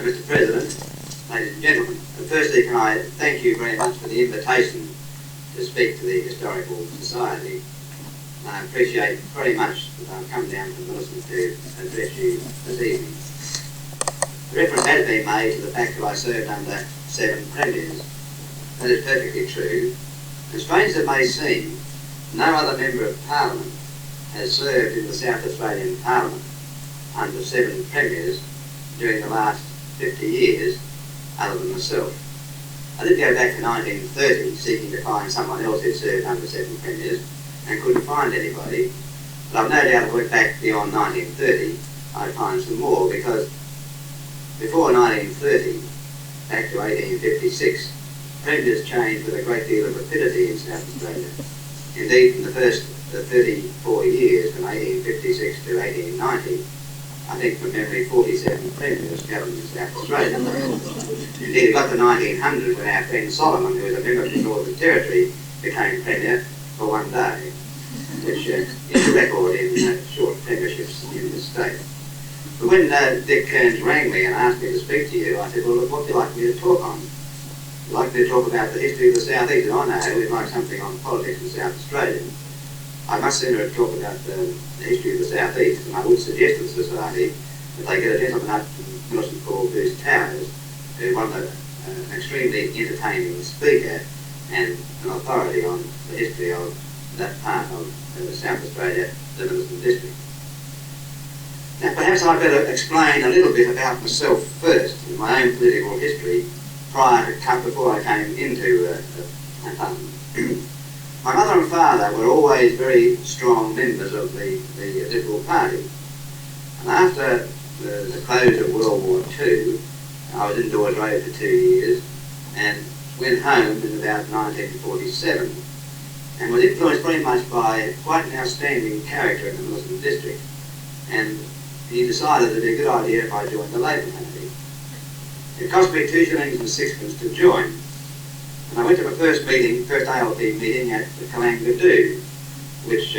Mr. President, ladies and gentlemen, firstly can I thank you very much for the invitation to speak to the Historical Society. I appreciate very much that I've come down from Millicent to address you this evening. Reference has been made to the fact that I served under 7 premiers. That is perfectly true. And strange as it may seem, no other Member of Parliament has served in the South Australian Parliament under 7 premiers during the last 50 years, other than myself. I did go back to 1930 seeking to find someone else who served under 7 premiers and couldn't find anybody. But I've no doubt if I went back beyond 1930, I'd find some more, because before 1930, back to 1856, premiers changed with a great deal of rapidity in South Australia. Indeed, in the first 34 years, from 1856 to 1890, I think from memory 47 premiers governed in South Australia. Indeed, it got to 1900 when our friend Solomon, who was a member of the Northern Territory, became premier for one day, which is a record in short premierships in the state. But when Dick Kearns rang me and asked me to speak to you, I said, well, look, what would you like me to talk on? Would you like me to talk about the history of the South East? And I know we'd like something on politics in South Australia. I much sooner talk about the history of the South East, and I would suggest to the Society that they get a gentleman up from Millicent called Bruce Towers, who's an extremely entertaining speaker and an authority on the history of that part of South Australia, the Millicent district. Now perhaps I'd better explain a little bit about myself first, in my own political history, before I came into Parliament. My mother and father were always very strong members of the Liberal Party. And after the close of World War II, I was in Dawes Road for 2 years and went home in about 1947 and was influenced very much by quite an outstanding character in the Millicent district. And he decided it would be a good idea if I joined the Labour Party. It cost me 2 shillings and 6pence to join. And I went to my first ALP meeting at the Kalangadoo, which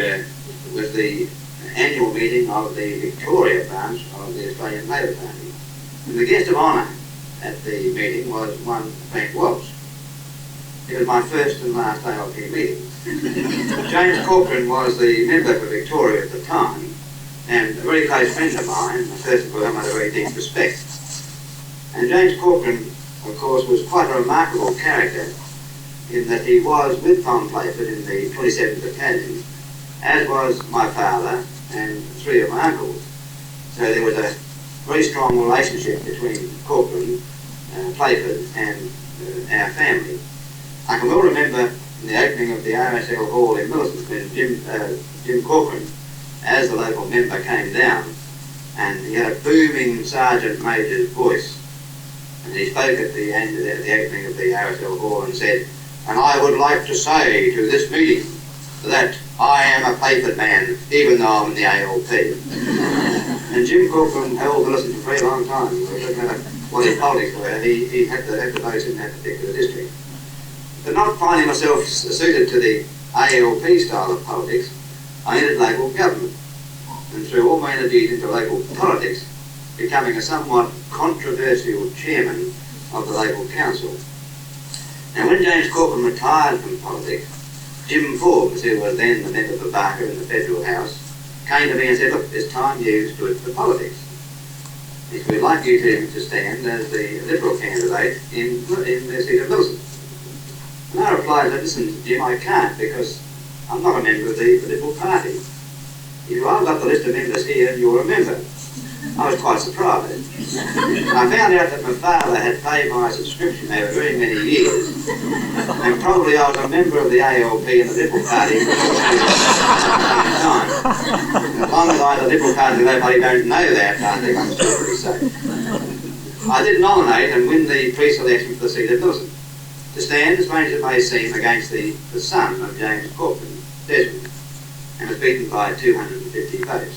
was the annual meeting of the Victoria branch of the Australian Labour Party. And the guest of honour at the meeting was one Frank Walsh. It was my first and last ALP meeting. James Corcoran was the member for Victoria at the time, and a very close friend of mine, a person for whom I had a very deep respect. And James Corcoran, of course, was quite a remarkable character in that he was with Tom Playford in the 27th Battalion, as was my father and 3 of my uncles. So there was a very strong relationship between Corcoran, Playford and our family. I can well remember in the opening of the RSL Hall in Millicent when Jim Corcoran, as the local member, came down, and he had a booming Sergeant Major's voice. And he spoke at the end of the opening of the RSL Hall and said, "And I would like to say to this meeting that I am a Playford man, even though I'm in the ALP." And Jim Corcoran held Millicent for a very long time. It doesn't matter what his politics were, he had to vote in that particular district. But not finding myself suited to the ALP style of politics, I entered local government and threw all my energies into local politics, becoming a somewhat controversial chairman of the local council. Now when James Corcoran retired from politics, Jim Forbes, who was then the member for Barker in the Federal House, came to me and said, "Look, it's time you stood for politics. He said, we'd like you to stand as the Liberal candidate in the seat of Millicent." And I replied, "Listen, Jim, I can't because I'm not a member of the Liberal Party. He said, well, I've got the list of members here and you're a member." I was quite surprised. I found out that my father had paid my subscription over very many years, and probably I was a member of the ALP and the Liberal Party for a long time. And as long as I, the Liberal Party and the Labour Party don't know that, I think I'm still pretty safe. I did nominate and win the pre-selection for the seat of Millicent, to stand, strange as it may seem, against the son of James Corcoran, Desmond, and was beaten by 250 votes.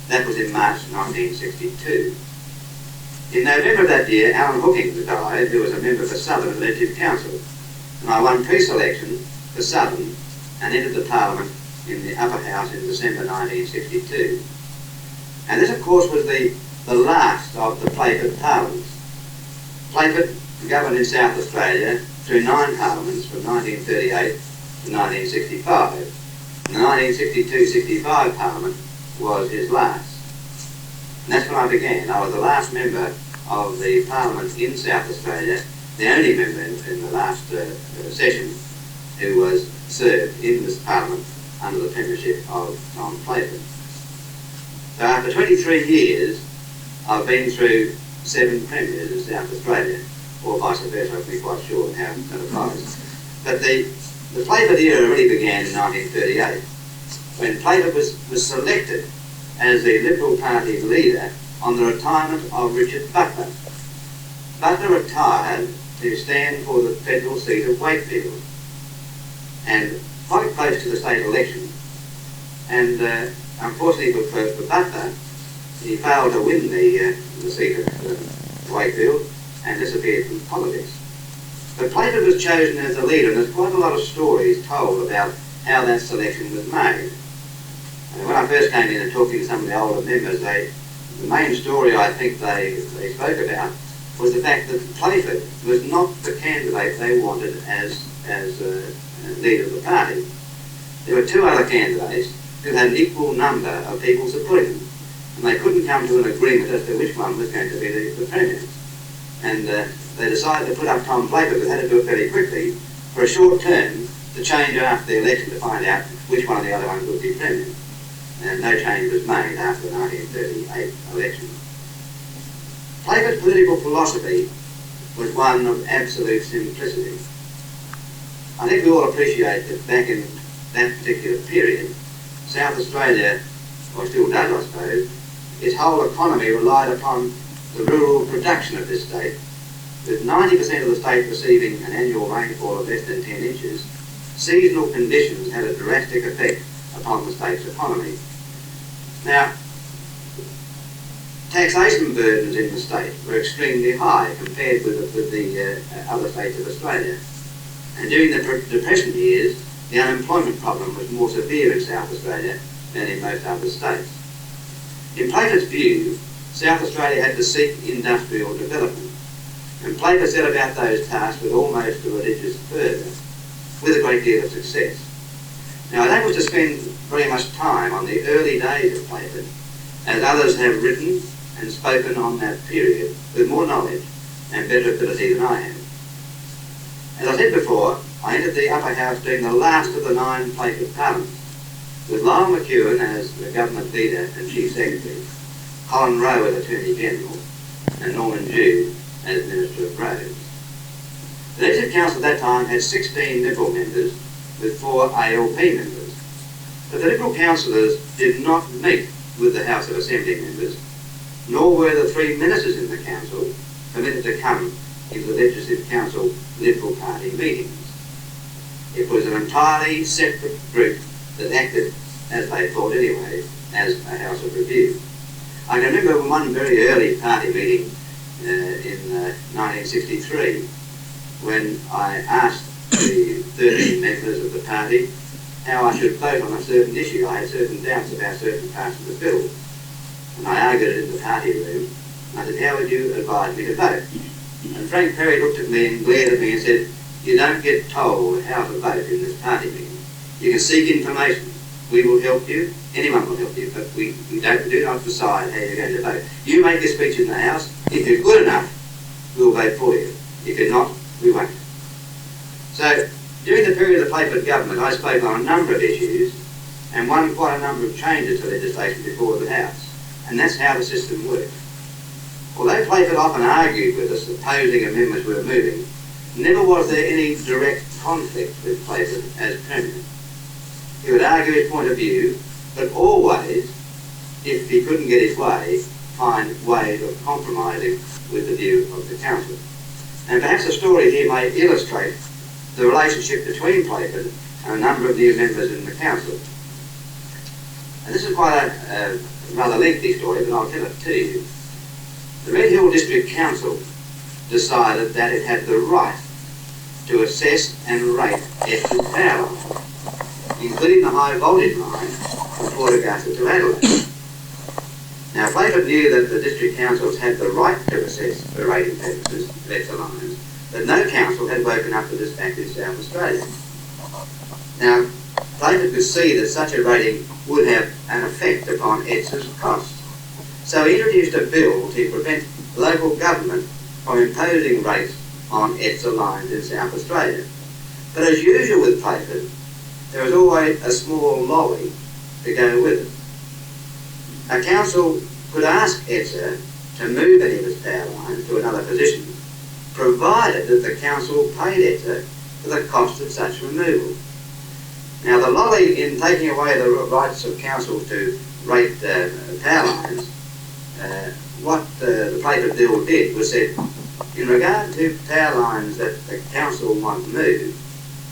That was in March 1962. In November of that year, Alan Hookings died, who was a member for Southern and Legislative Council, and I won pre-selection for Southern and entered the Parliament in the Upper House in December 1962. And this, of course, was the last of the Playford Parliaments. Playford governed in South Australia through 9 parliaments from 1938 to 1965. And the 1962-65 parliament was his last. And that's when I began. I was the last member of the parliament in South Australia, the only member in the last session who was served in this parliament under the premiership of Thomas Playford. So after 23 years, I've been through 7 premiers in South Australia, or vice versa. I'm not quite sure how that applies. But the Playford era really began in 1938, when Playford was selected as the Liberal Party leader on the retirement of Richard Butler. Butler retired to stand for the federal seat of Wakefield, and quite close to the state election. And unfortunately for Butler, he failed to win the seat of Wakefield and disappeared from politics. But Playford was chosen as the leader, and there's quite a lot of stories told about how that selection was made. And when I first came in and talking to some of the older members, the main story I think they spoke about was the fact that Playford was not the candidate they wanted as leader of the party. There were 2 other candidates who had an equal number of people supporting them, and they couldn't come to an agreement as to which one was going to be the premier. And they decided to put up Tom Playford, but had to do it very quickly, for a short term, to change after the election to find out which one of the other ones would be premier. And no change was made after the 1938 election. Playford's political philosophy was one of absolute simplicity. I think we all appreciate that back in that particular period, South Australia, or still does I suppose, its whole economy relied upon the rural production of this state. With 90% of the state receiving an annual rainfall of less than 10 inches, seasonal conditions had a drastic effect upon the state's economy. Now, taxation burdens in the state were extremely high compared with the other states of Australia. And during the Depression years, the unemployment problem was more severe in South Australia than in most other states. In Playford's view, South Australia had to seek industrial development, and Playford set about those tasks with almost a religious fervour, with a great deal of success. Now, I don't wish to spend very much time on the early days of Playford, as others have written and spoken on that period with more knowledge and better ability than I have. As I said before, I entered the upper house during the last of the 9 Playford parliaments, with Lyle McEwen as the government leader and chief secretary, Colin Rowe as Attorney General, and Norman Jude as Minister of Roads. The Legislative Council at that time had 16 Liberal members with 4 ALP members. But the Liberal councillors did not meet with the House of Assembly members, nor were the 3 ministers in the council permitted to come into the Legislative Council Liberal Party meetings. It was an entirely separate group that acted, as they thought anyway, as a House of Review. I can remember one very early party meeting in 1963 when I asked the 13 members of the party how I should vote on a certain issue. I had certain doubts about certain parts of the bill. And I argued it in the party room. And I said, how would you advise me to vote? And Frank Perry looked at me and glared at me and said, you don't get told how to vote in this party meeting. You can seek information. We will help you. Anyone will help you, but we do not decide how you're going to vote. You make a speech in the House. If you're good enough, we'll vote for you. If you're not, we won't. So, during the period of the Playford government, I spoke on a number of issues and won quite a number of changes to legislation before the House. And that's how the system works. Although Playford often argued with us, opposing amendments we were moving, never was there any direct conflict with Playford as Premier. He would argue his point of view, but always, if he couldn't get his way, find ways of compromising with the view of the Council. And perhaps the story here may illustrate the relationship between Playford and a number of new members in the Council. And this is quite a rather lengthy story, but I'll tell it to you. The Red Hill District Council decided that it had the right to assess and rate extra power lines, including the high voltage line from Port Augusta to Adelaide. Now, Playford knew that the district councils had the right to assess for rating purposes of ETSA lines, but no council had woken up to this fact in South Australia. Now, Playford could see that such a rating would have an effect upon ETSA's costs. So he introduced a bill to prevent local government from imposing rates on ETSA lines in South Australia. But as usual with Playford, there was always a small lolly to go with it. A council could ask ETSA to move any of its power lines to another position, provided that the council paid ETSA for the cost of such removal. Now, the lolly in taking away the rights of councils to rate power lines, what the Playford bill did was said, in regard to power lines that the council wants moved,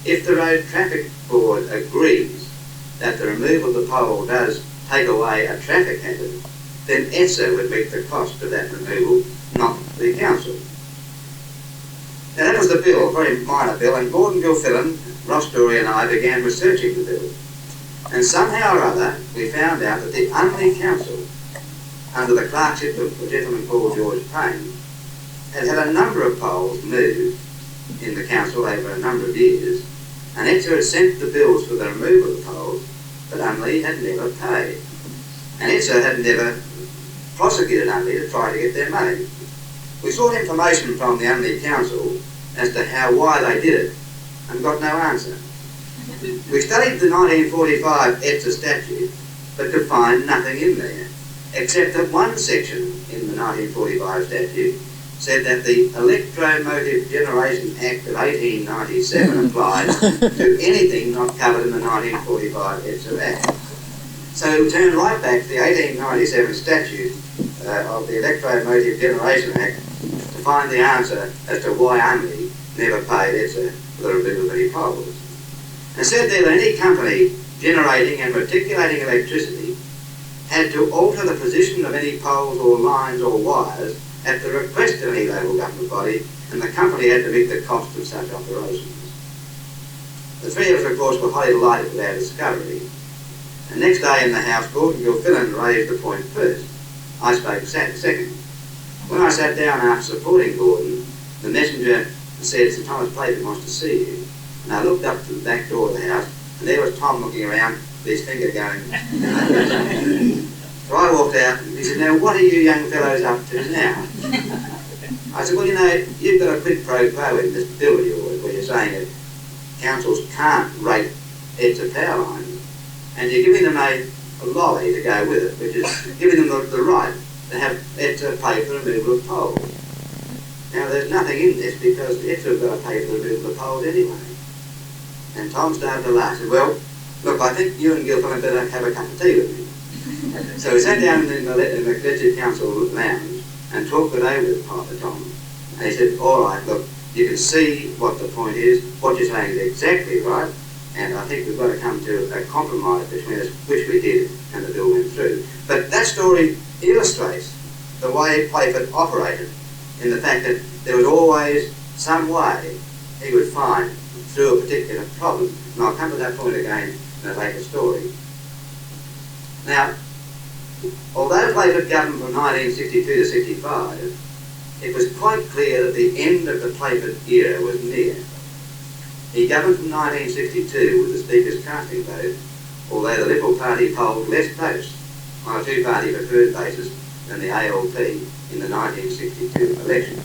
if the Road Traffic Board agrees that the removal of the pole does take away a traffic hazard, then ETSA would meet the cost of that removal, not the council. Now that was the bill, a very minor bill, and Gordon Gilfillan, Ross Story and I began researching the bill. And somehow or other, we found out that the only council under the clerkship of a gentleman called George Payne had had a number of poles moved in the council over a number of years, and ETSA had sent the bills for the removal of the poles, but Unley had never paid. And ETSA had never prosecuted Unley to try to get their money. We sought information from the Unley Council as to why they did it, and got no answer. We studied the 1945 ETSA statute, but could find nothing in there, except that one section in the 1945 statute said that the Electromotive Generation Act of 1897 applied to anything not covered in the 1945 ETSA Act. So we turned right back to the 1897 statute of the Electromotive Generation Act to find the answer as to why Unley never paid ETSA for the removal of any poles. And said there that any company generating and reticulating electricity had to alter the position of any poles or lines or wires at the request of any local government body, and the company had to meet the cost of such operations. The three of us, of course, were highly delighted with our discovery. And next day in the House, Gordon Gilfillan raised the point first. I spoke second. When I sat down after supporting Gordon, the messenger said, Sir Thomas Playford wants to see you. And I looked up to the back door of the house, and there was Tom looking around with his finger going. So I walked out, and he said, now what are you young fellows up to now? I said, well, you know, you've got a quid pro quo in this bill of yours, where you're saying that councils can't rate ETSA power lines, and you're giving them a lolly to go with it, which is giving them the right to have ETSA pay for the removal of poles. Now, there's nothing in this, because ETSA have got to pay for the removal of poles anyway. And Tom started to laugh. He said, well, look, I think you and Gilfillan better have a cup of tea with me. So we sat down in the Legislative Council lounge and talked it over with Tom. And he said, all right, look, you can see what the point is. What you're saying is exactly right. And I think we've got to come to a compromise between us, which we did, and the bill went through. But that story illustrates the way Playford operated, in the fact that there was always some way he would find through a particular problem. And I'll come to that point again in a later story. Now, although Playford governed from 1962 to 65, it was quite clear that the end of the Playford era was near. He governed from 1962 with the Speaker's casting vote, although the Liberal Party polled less votes on a two-party preferred basis than the ALP in the 1962 election.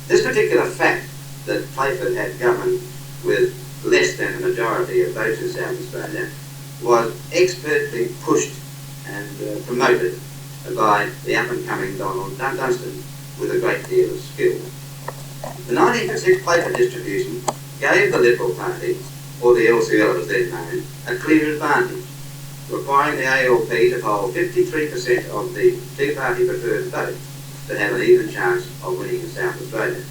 This particular fact that Playford had governed with less than a majority of votes in South Australia was expertly pushed and promoted by the up-and-coming Donald Dunstan with a great deal of skill. The 1956 Playford distribution gave the Liberal Party, or the LCL as then known, a clear advantage, requiring the ALP to poll 53% of the two-party preferred vote to have an even chance of winning in South Australia.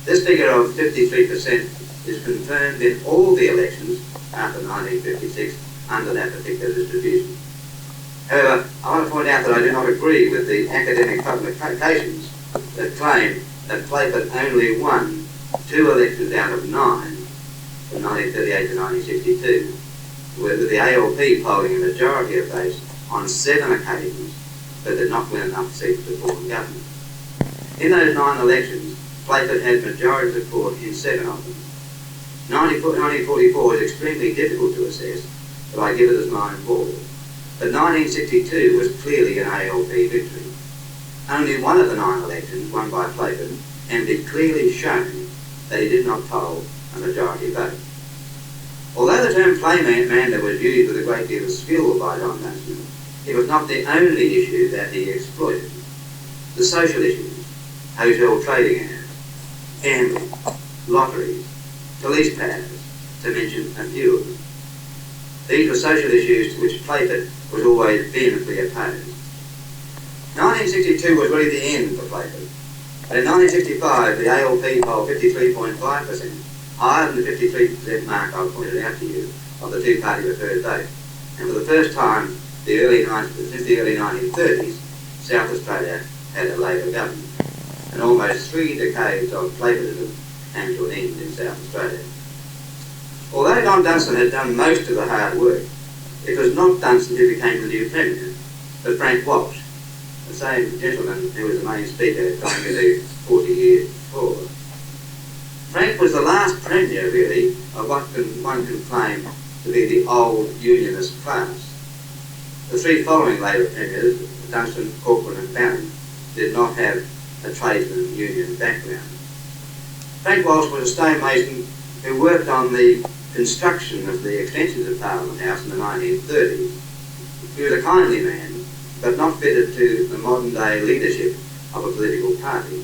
This figure of 53% is confirmed in all the elections after 1956 under that particular distribution. However, I want to point out that I do not agree with the academic publications that claim that Playford only won 2 elections out of 9 from 1938 to 1962, with the ALP polling a majority of votes on 7 occasions, but did not win enough seats to form government. In those 9 elections, Playford had majority support in 7 of them. 1944 is extremely difficult to assess, but I give it as mine ball. But 1962 was clearly an ALP victory. Only one of the 9 elections, won by Playford, and it clearly shown that he did not poll a majority vote. Although the term playmander was used with a great deal of skill by John Dunstan, it was not the only issue that he exploited. The social issues, hotel trading ads, gambling, lotteries, police powers, to mention a few of them. These were social issues to which Playford was always vehemently opposed. 1962 was really the end for Playford, but in 1965 the ALP polled 53.5%, higher than the 53% mark I pointed out to you of the two-party preferred vote. And for the first time since the early 1930s, South Australia had a Labor government. And almost 3 decades of Playfordism came to an end in South Australia. Although John Dunstan had done most of the hard work, it was not Dunstan who became the new Premier, but Frank Walsh, the same gentleman who was the main speaker going into 40 years before. Frank was the last Premier, really, of what one can claim to be the old Unionist class. The 3 following Labor Premiers, Dunstan, Corcoran and Bannon, did not have a tradesman union background. Frank Walsh was a stonemason who worked on the construction of the extensions of Parliament House in the 1930s. He was a kindly man, but not fitted to the modern day leadership of a political party.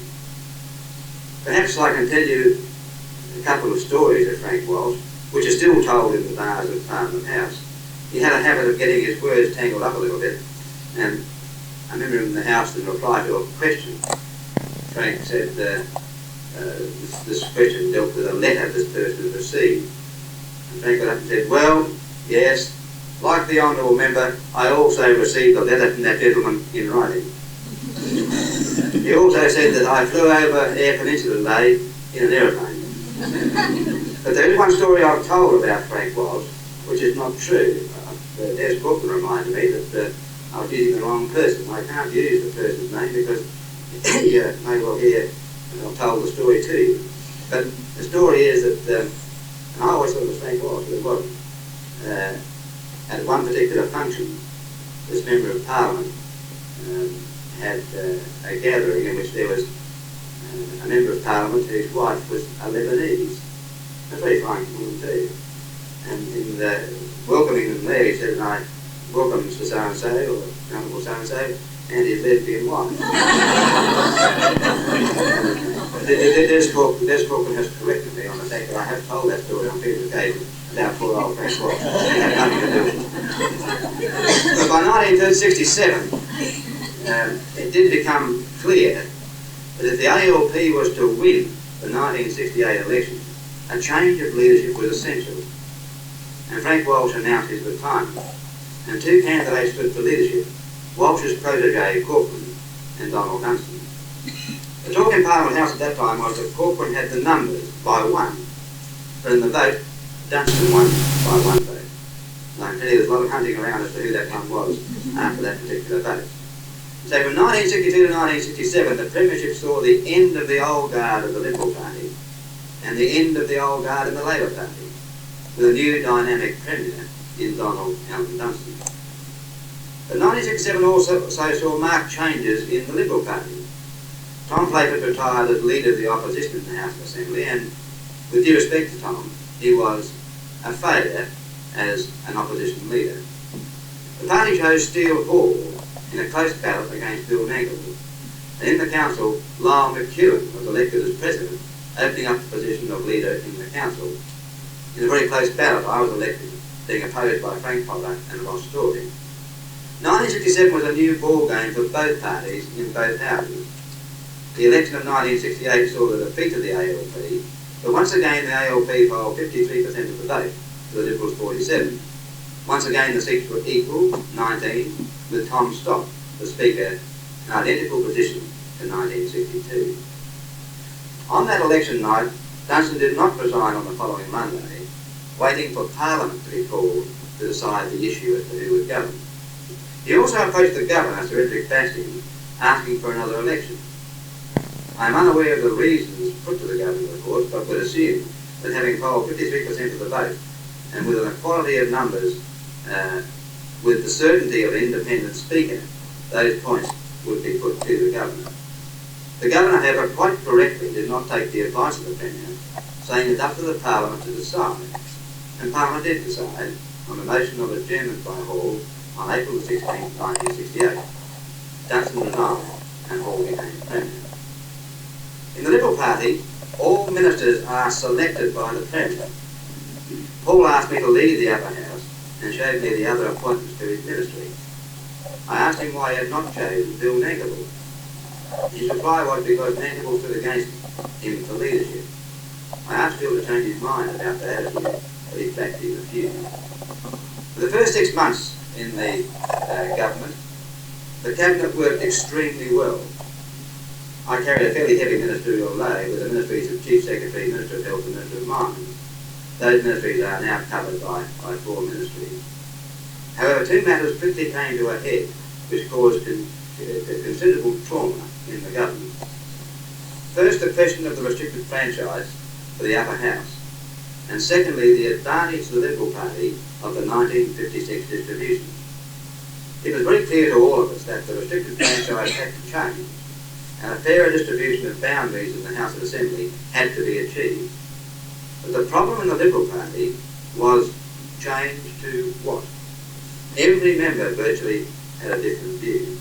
Perhaps I can tell you a couple of stories of Frank Walsh, which are still told in the bars of Parliament House. He had a habit of getting his words tangled up a little bit, and I remember in the House in reply to a question, Frank said, this question dealt with a letter this person had received. And Frank got up and said, well, yes, like the Honourable Member, I also received a letter from that gentleman in writing. He also said that I flew over Eyre Peninsula today in an aeroplane. But there is one story I've told about Frank Walsh, which is not true. Des Corcoran reminded me that I was using the wrong person. I can't use the person's name because you may well hear that I've told the story to you. But the story is that, and I always thought it was Frank Walsh, but it wasn't. At one particular function, this Member of Parliament had a gathering in which there was a Member of Parliament whose wife was a Lebanese, a very fine woman too. And in welcoming them there, he said, I welcome Mr. So-and-so, or Honourable so-and-so, and his lesbian wife. Des Corcoran has corrected me on the fact that I have told that story on previous occasions about poor old Frank Walsh. It had nothing to do with it. But by 1967, it did become clear that if the ALP was to win the 1968 election, a change of leadership was essential. And Frank Walsh announced his retirement, and 2 candidates stood for leadership, Walsh's protege Corcoran and Donald Dunstan. The talk in Parliament House at that time was that Corcoran had the numbers by 1, but in the vote, Dunstan won by 1 vote. And I can tell you there's a lot of hunting around as to who that one was after that particular vote. So from 1962 to 1967, the Premiership saw the end of the old guard of the Liberal Party and the end of the old guard in the Labor Party, with a new dynamic Premier in Donald Allen Dunstan. But 1967 also saw marked changes in the Liberal Party. Tom Playford retired as leader of the opposition in the House of Assembly, and with due respect to Tom, he was a failure as an opposition leader. The party chose Steele Hall in a close ballot against Bill Nagle. And in the council, Lyle McEwen was elected as president, opening up the position of leader in the council. In a very close ballot, I was elected, being opposed by Frank Potter and Ross Story. 1967 was a new ball game for both parties in both houses. The election of 1968 saw the defeat of the ALP, but once again the ALP polled 53% of the vote, to the Liberals 47. Once again the seats were equal, 19, with Tom Stock, the Speaker, an identical position to 1962. On that election night, Dunstan did not resign on the following Monday, waiting for Parliament to be called to decide the issue as to who would govern. He also approached the governor, Sir Edric Bastian, asking for another election. I am unaware of the reasons put to the governor, of course, but would assume that having polled 53% of the vote, and with an equality of numbers, with the certainty of an independent speaker, those points would be put to the governor. The governor, however, quite correctly did not take the advice of the Premier, saying it's up to the Parliament to decide. And Parliament did decide on the motion of adjournment by Hall on April 16, 1968. Dunstan resigned and Hall became Premier. In the Liberal Party, all ministers are selected by the Premier. Hall asked me to leave the upper house and showed me the other appointments to his ministry. I asked him why he had not chosen Bill Nankivell. His reply was because Nankivell stood against him for leadership. I asked Bill to change his mind about the attitude, but he flat refused. For the first 6 months in the government, the Cabinet worked extremely well. I carried a fairly heavy ministerial load with the ministries of Chief Secretary, Minister of Health and Minister of Mines. Those ministries are now covered by 4 ministries. However, 2 matters quickly came to a head which caused considerable trauma in the government. First, the question of the restricted franchise for the upper house, and secondly, the advantage to the Liberal Party of the 1956 distribution. It was very clear to all of us that the restricted franchise had to change, and a fairer distribution of boundaries in the House of Assembly had to be achieved. But the problem in the Liberal Party was change to what? Every member virtually had a different view.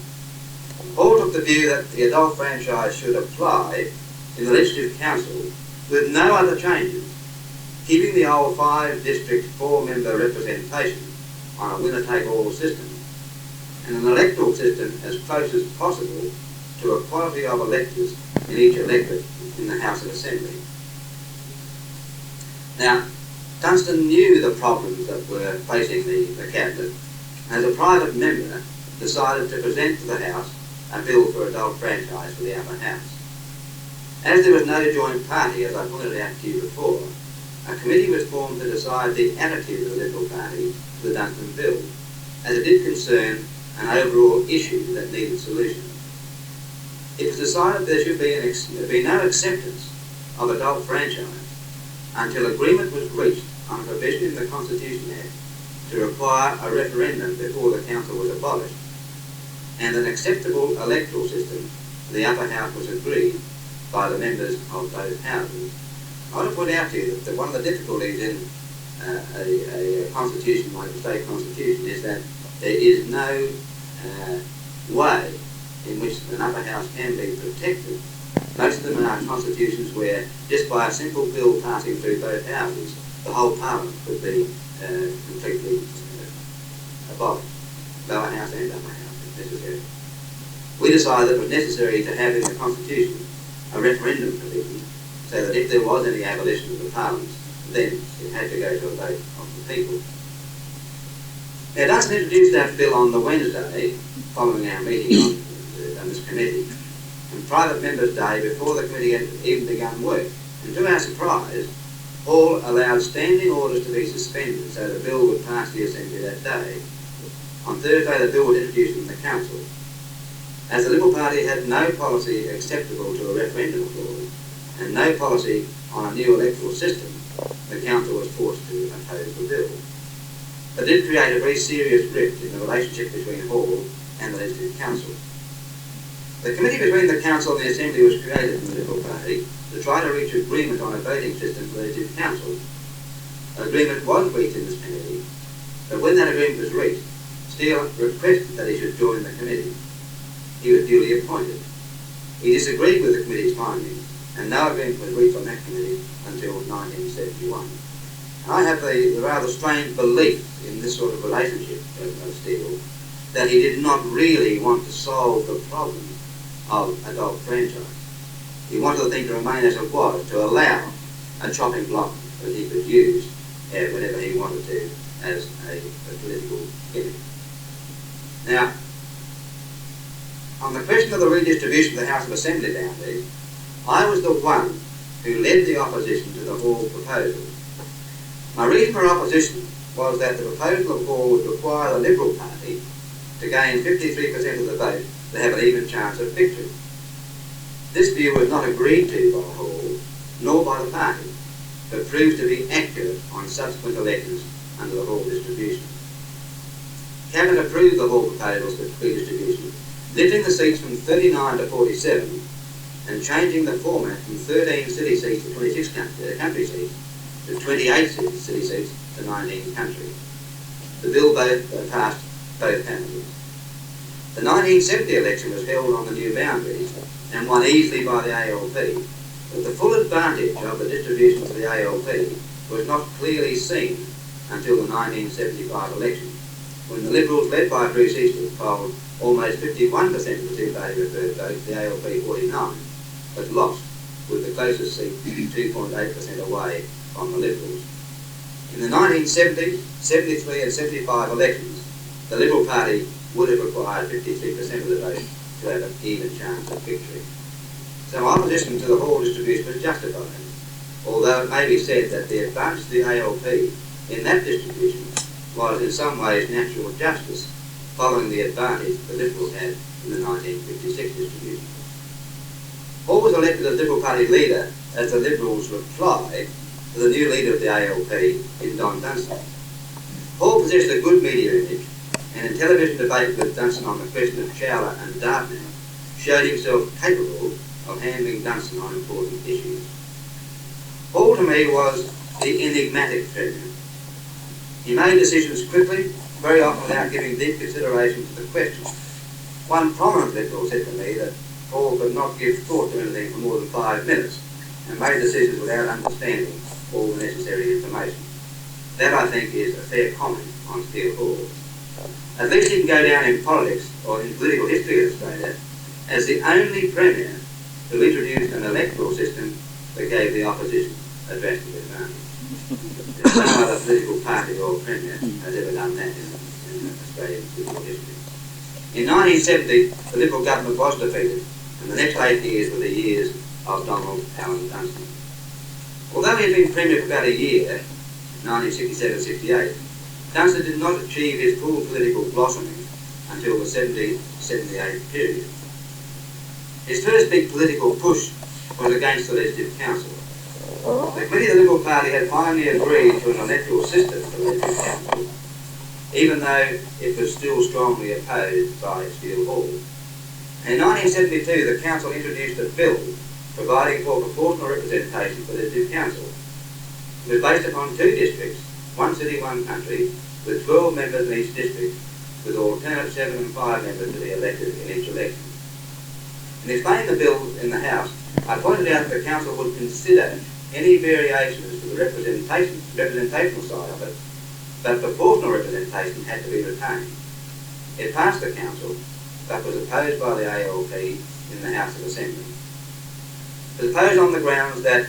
Hall took the view that the adult franchise should apply in the Legislative Council with no other changes, keeping the old 5-district 4-member representation on a winner-take-all system, and an electoral system as close as possible to equality of electors in each electorate in the House of Assembly. Now, Dunstan knew the problems that were facing the Cabinet, and as a private member decided to present to the House a bill for adult franchise for the upper house. As there was no joint party, as I pointed out to you before, a committee was formed to decide the attitude of the Liberal Party to the Dunstan bill, as it did concern an overall issue that needed solution. It was decided there should be no acceptance of adult franchise until agreement was reached on a provision in the Constitution Act to require a referendum before the council was abolished, and an acceptable electoral system for the upper house was agreed by the members of those houses. I want to point out to you that one of the difficulties in a constitution like the state constitution is that there is no way in which an upper house can be protected. Most of them are constitutions where just by a simple bill passing through both houses, the whole parliament could be completely abolished, lower house and upper house if necessary. We decided it was necessary to have in the constitution a referendum provision, so that if there was any abolition of the parliament, then it had to go to a vote of the people. Now, Dunstan introduced that bill on the Wednesday following our meeting on this committee, and private members' day before the committee had even begun work. And to our surprise, Hall allowed standing orders to be suspended so the bill would pass the Assembly that day. On Thursday, the bill was introduced in the Council. As the Liberal Party had no policy acceptable to a referendum clause and no policy on a new electoral system, the Council was forced to oppose the bill. It did create a very serious rift in the relationship between Hall and the Legislative Council. The committee between the Council and the Assembly was created in the Liberal Party to try to reach agreement on a voting system for the Legislative Council. Agreement was reached in this committee, but when that agreement was reached, Steele requested that he should join the committee. He was duly appointed. He disagreed with the committee's findings, and no agreement was reached on that committee until 1971. And I have the rather strange belief in this sort of relationship of Steele, that he did not really want to solve the problem of adult franchise. He wanted the thing to remain as it was, to allow a chopping block that he could use whenever he wanted to as a political gimmick. Now, on the question of the redistribution of the House of Assembly boundaries, I was the one who led the opposition to the Hall proposal. My reason for opposition was that the proposal of Hall would require the Liberal Party to gain 53% of the vote to have an even chance of victory. This view was not agreed to by Hall, nor by the party, but proved to be accurate on subsequent elections under the Hall distribution. Cabinet approved the Hall proposals for redistribution, lifting the seats from 39 to 47 and changing the format from 13 city seats to 26 country seats to 28 city seats to 19 country. The bill passed both houses. The 1970 election was held on the new boundaries and won easily by the ALP, but the full advantage of the distribution to the ALP was not clearly seen until the 1975 election, when the Liberals, led by Bruce Eastwood, polled almost 51% of the two-party referred votes, the ALP 49, but lost, with the closest seat 2.8% away from the Liberals. In the 1970, 73 and 75 elections, the Liberal Party would have required 53% of the vote to have an even chance of victory. So opposition to the Hall distribution was justified, although it may be said that the advantage to the ALP in that distribution was in some ways natural justice, following the advantage the Liberals had in the 1956 distribution. Hall was elected as Liberal Party leader as the Liberals replied to the new leader of the ALP in Don Dunstan. Hall possessed a good media image, and in television debate with Dunstan on the question of Chowler and Dartmouth, showed himself capable of handling Dunstan on important issues. Hall, to me, was the enigmatic Premier. He made decisions quickly, very often without giving deep consideration to the question. One prominent Liberal said to me that Hall could not give thought to anything for more than 5 minutes and made decisions without understanding all the necessary information. That, I think, is a fair comment on Steele Hall. At least he can go down in politics, or in political history of Australia, as the only Premier who introduced an electoral system that gave the opposition a drastic advantage. No other political party or Premier has ever done that in Australian political history. In 1970, the Liberal government was defeated, and the next 8 years were the years of Donald Allen Dunstan. Although he had been Premier for about a year, 1967-68, Dunstan did not achieve his full political blossoming until the 70-78 period. His first big political push was against the Legislative Council. The committee of the Liberal Party had finally agreed to an electoral system for the Legislative Council, even though it was still strongly opposed by Steele Hall. In 1972, the Council introduced a bill providing for proportional representation for the Legislative Council. It was based upon 2 districts, 1 city, 1 country, with 12 members in each district, with alternate 7 and 5 members to be elected in each election. In explaining the bill in the House, I pointed out that the Council would consider any variations to the representational side of it, but proportional representation had to be retained. It passed the Council, but was opposed by the ALP in the House of Assembly. It was opposed on the grounds that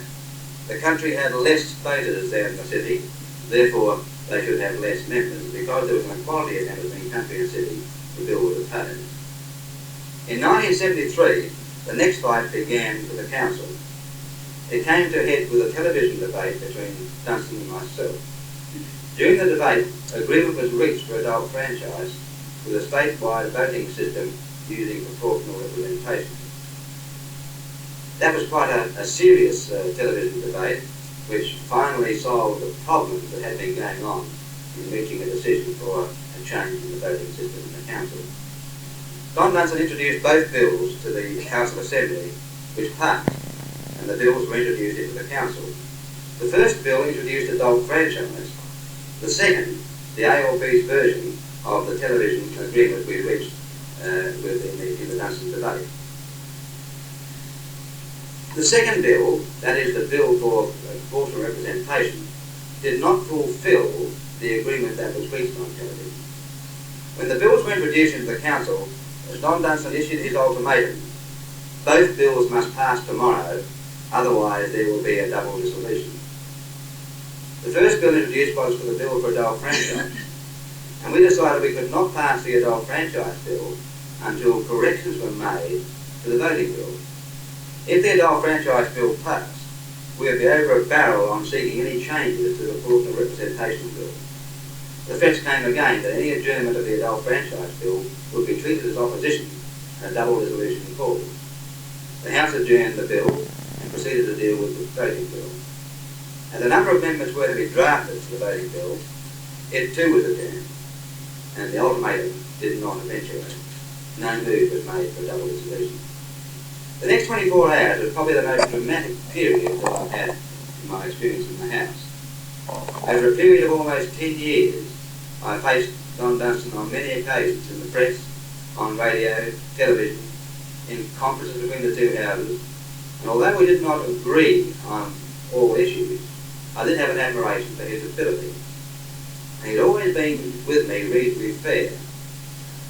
the country had less voters than the city, therefore they should have less members. Because there was an equality of members between country and city, the bill was opposed. In 1973, the next fight began for the Council. It came to a head with a television debate between Dunstan and myself. During the debate, agreement was reached for adult franchise with a statewide voting system using proportional representation. That was quite a serious television debate, which finally solved the problems that had been going on in reaching a decision for a change in the voting system in the Council. Don Dunstan introduced both bills to the House of Assembly, which passed, and the bills were introduced into the Council. The first bill introduced adult franchise. The second, the ALP's version of the television agreement we reached in the Dunstan debate. The second bill, that is the bill for proportional representation, did not fulfil the agreement that was reached on television. When the bills were introduced into the Council, as Don Dunstan issued his ultimatum, both bills must pass tomorrow, otherwise there will be a double dissolution. The first bill introduced was for the bill for adult franchise, and we decided we could not pass the adult franchise bill until corrections were made to the voting bill. If the adult franchise bill passed, we would be over a barrel on seeking any changes to the proportional representation bill. The threats came again that any adjournment of the adult franchise bill would be treated as opposition and a double resolution called. The House adjourned the bill and proceeded to deal with the voting bill. As a number of amendments were to be drafted to the voting bill, it too was adjourned, and the ultimatum did not eventuate. No move was made for a double resolution. The next 24 hours was probably the most dramatic period that I've had in my experience in the House. Over a period of almost 10 years, I faced Don Dunstan on many occasions in the press, on radio, television, in conferences between the two houses, and although we did not agree on all issues, I did have an admiration for his ability. And he'd always been with me reasonably fair.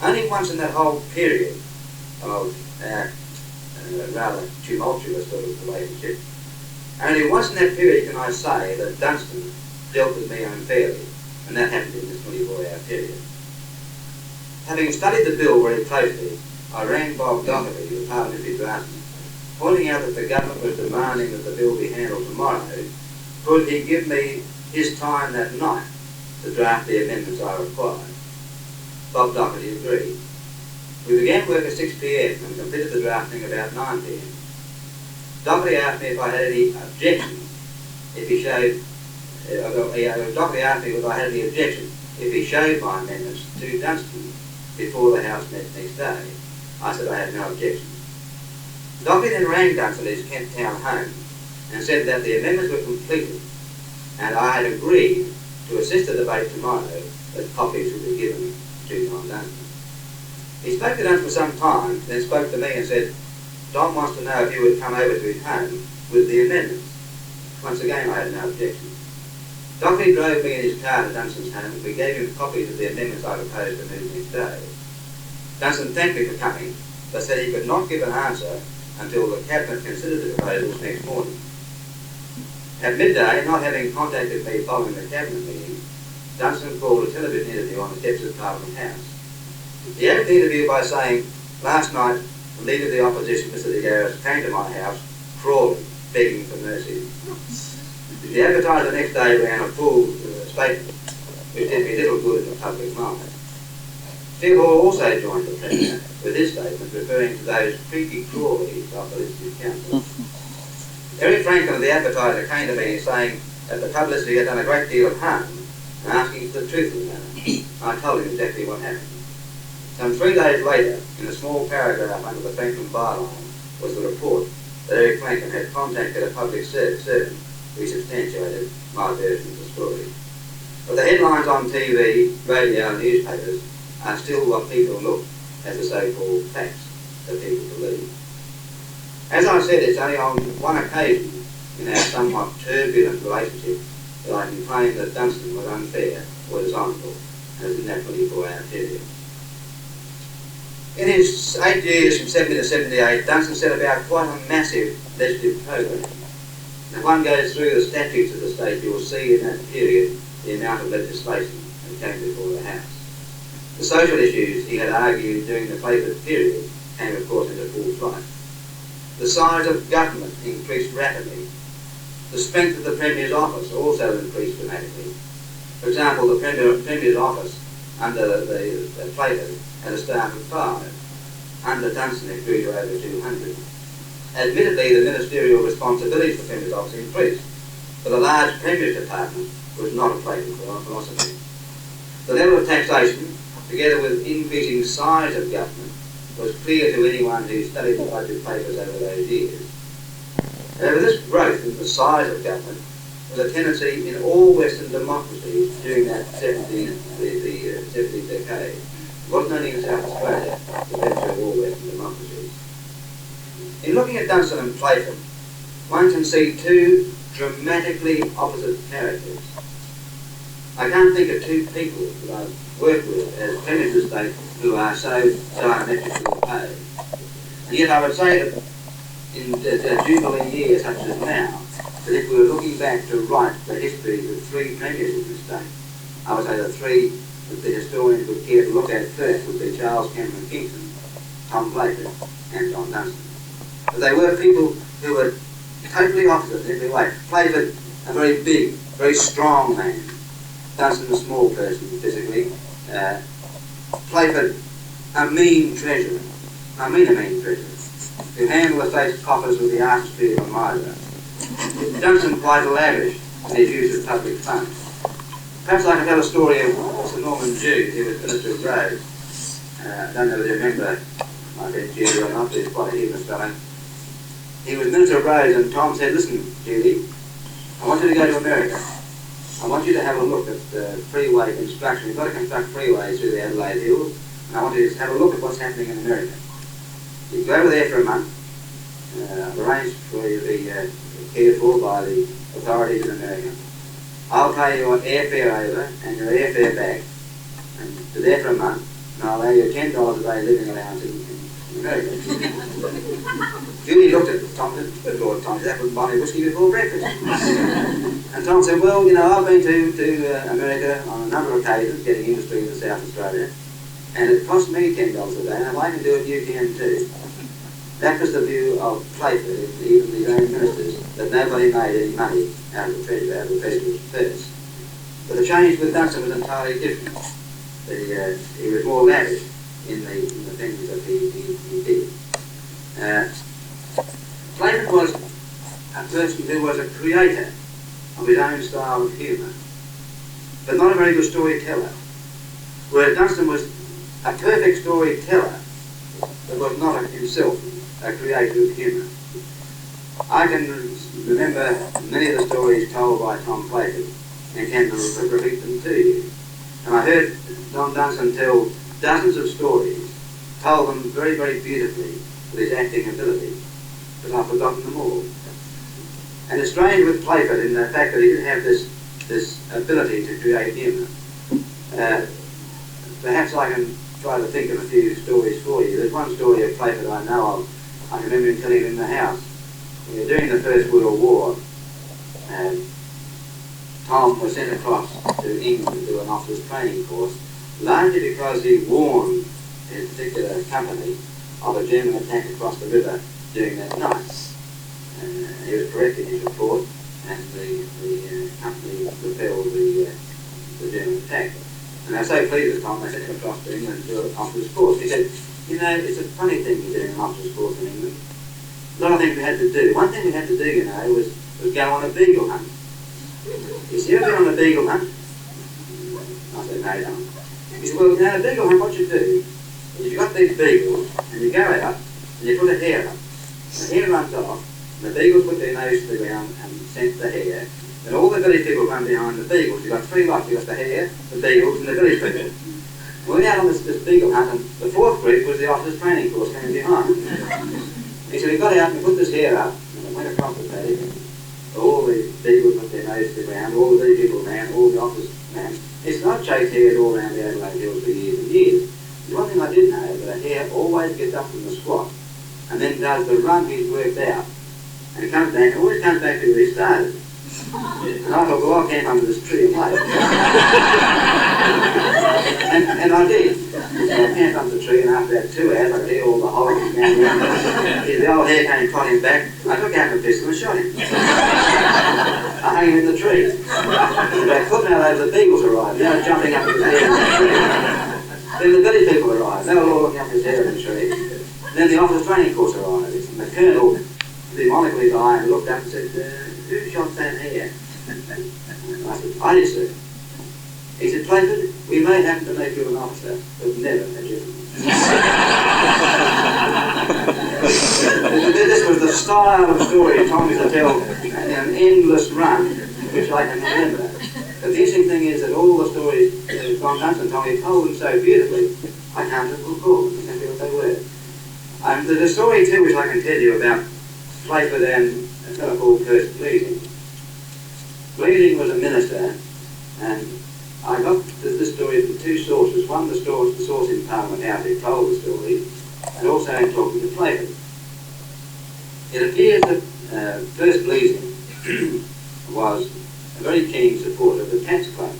Only once in that whole period of our rather tumultuous sort of relationship, only once in that period can I say that Dunstan dealt with me unfairly, and that happened in this 24-hour period. Having studied the bill very closely, I rang Bob Doherty, the parliamentary draftsman, pointing out that the government was demanding that the bill be handled tomorrow. Could he give me his time that night to draft the amendments I required? Bob Doherty agreed. We began work at 6 p.m. and completed the drafting about 9 p.m. Doherty asked me if I had any objections if he showed Doherty asked me whether I had any objection if he showed my amendments to Dunstan before the House met next day. I said I had no objection. Doherty then rang Dunstan at his Kent Town home and said that the amendments were completed and I had agreed to assist the debate tomorrow that copies would be given to Don Dunstan. He spoke to Dunstan for some time, then spoke to me and said, Don wants to know if you would come over to his home with the amendments. Once again I had no objection. Doherty drove me in his car to Dunstan's home and we gave him copies of the amendments I proposed to move next day. Dunstan thanked me for coming, but said he could not give an answer until the Cabinet considered the proposals next morning. At midday, not having contacted me following the Cabinet meeting, Dunstan called a television interview on the steps of Parliament House. He opened the interview by saying, last night, the Leader of the Opposition, Mr de Garis, came to my house, crawling, begging for mercy. The advertiser the next day ran a full statement, which did me little good in the public mind. Phil Hall also joined the Premier with his statement referring to those creepy crawlies of the Legislative Council. Eric Franklin, the advertiser, came to me saying that the publicity had done a great deal of harm and asking for the truth of the matter. I told him exactly what happened. Some 3 days later, in a small paragraph under the Franklin byline, was the report that Eric Franklin had contacted a public servant who substantiated my version of the story. But the headlines on TV, radio and newspapers are still what people look as the so-called facts that people believe. As I said, it's only on one occasion in our somewhat turbulent relationship that I can claim that Dunstan was unfair or dishonourable, and it was in that 24-hour period. In his 8 years from 70 to 78, Dunstan set about quite a massive legislative program. If one goes through the statutes of the state, you will see in that period the amount of legislation that came before the House. The social issues he had argued during the Playford period came, of course, into full flight. The size of government increased rapidly. The strength of the Premier's office also increased dramatically. For example, the Premier's office under the Playford had a staff of 5. Under Dunstan it grew to over 200. Admittedly, the ministerial responsibilities for Premier's office increased, but a large Premier's department was not a Playford philosophy. The level of taxation, together with increasing size of government, was clear to anyone who studied the budget papers over those years. However, this growth in the size of government was a tendency in all Western democracies during that 70th decade. It wasn't only in South Australia, it went through all Western democracies. In looking at Dunstan and Playford, one can see 2 dramatically opposite characters. I can't think of 2 people that I've worked with as Premiers of the state who are so diametrically opposed. And yet I would say that in the Jubilee year such as now, that if we were looking back to write the history of 3 Premiers of the state, I would say the 3 that the historians would care to look at first would be Charles Cameron Kingston, Tom Playford and John Dunstan. But they were people who were totally opposite in every way. Playford, a very big, very strong man, Dunstan a small person physically. Playford a mean treasurer. I mean a mean treasurer, who handled the state's coffers with the artistry of a miser. Dunstan quite lavish in his use of public funds. Perhaps I can tell a story of Sir Norman Jew, who was Minister of Roads. I don't know whether you remember my friend Judy or not, but he's quite a humorous fellow. He was Minister of Roads, and Tom said, "Listen, Judy, I want you to go to America. I want you to have a look at the freeway construction. You've got to construct freeways through the Adelaide Hills, and I want you to have a look at what's happening in America. You go over there for a month. I've arranged for you to be cared for by the authorities in America. I'll pay your airfare over and your airfare back, and you're there for a month, and I'll allow you $10 a day living allowance in America." Judy looked at Tom and said, "Lord Tom, that wouldn't buy me whiskey before breakfast." And Tom said, "Well, you know, I've been to America on a number of occasions, getting industry into South Australia, and it cost me $10 a day, and if I can do it, you can too." That was the view of Playford, even the own ministers, that nobody made any money out of the treasury, out of the treasurer's purse. But the change with Dunstan was entirely different. He was more lavish in the things that he did. Playford was a person who was a creator of his own style of humour, but not a very good storyteller. Whereas Dunstan was a perfect storyteller, but was not himself a creator of humour. I can remember many of the stories told by Tom Playford and can repeat them to you. And I heard Don Dunstan tell dozens of stories, told them very, very beautifully with his acting ability, but I've forgotten them all. And it's strange with Playford in the fact that he didn't have this ability to create humour. Perhaps I can try to think of a few stories for you. There's one story of Playford I know of. I can remember him telling it in the house. During the First World War, Tom was sent across to England to do an officer's training course, largely because he warned his particular company of a German attack across the river during that night. He was correct in his report, and the company repelled the German attack. And I was so pleased with Tom, they sent him across to England to do an officer's course. He said, "You know, it's a funny thing you're doing an officer's course in England. A lot of things we had to do. One thing we had to do, you know, was go on a beagle hunt." He said, "You ever been on a beagle hunt?" I said, "No, Tom." He said, "Well, you know, a beagle hunt, what you do is you've got these beagles, and you go out, and you put a hare up. The hare runs off, and the beagles put their nose to the ground and scent the hare. And all the village people run behind the beagles. You've got three lots. You've got the hare, the beagles, and the village people. We went out on this beagle hunt, and the fourth group was the officer's training course coming behind." He said, "We got out and we put this hare up, and it went across the paddock, and all the beagles put their nose to the ground, all the village people ran, all the officers ran. He said, I've chased hares all around the Adelaide Hills for years and years. The one thing I did know, that a hare always gets up from the squat, and then does the run he's worked out, and comes back, and always comes back to where he started. And I thought, well, I'll camp under this tree and wait." and I did. So I camped under the tree, and after about 2 hours, I could hear all the hollering down the old hare came trotting back. I took out my pistol and shot him. I hung him in the tree. And about a fortnight later, the beagles arrived. They were jumping up his hair in the tree. Then the village people arrived. They were all looking up his hair in the tree. Then the officer's training course arrived. And the colonel demonically his eye and looked up and said, "Who shot that hare?" I said, "I did, sir." He said, "Playford, we may happen to make you an officer, but never a gentleman." This was the style of story Tom used to tell in an endless run, which I can remember. But the interesting thing is that all the stories that Tom Dunstan told me told them so beautifully, I can't recall exactly what they were. There's a story too which I can tell you about Playford and a fellow called Bleeding. Bleeding was a minister, and I got this story from two sources. One, the source in Parliament House who told the story, and also in talking to Playford. It appears that First Bleeding was a very keen supporter of the Cats Club.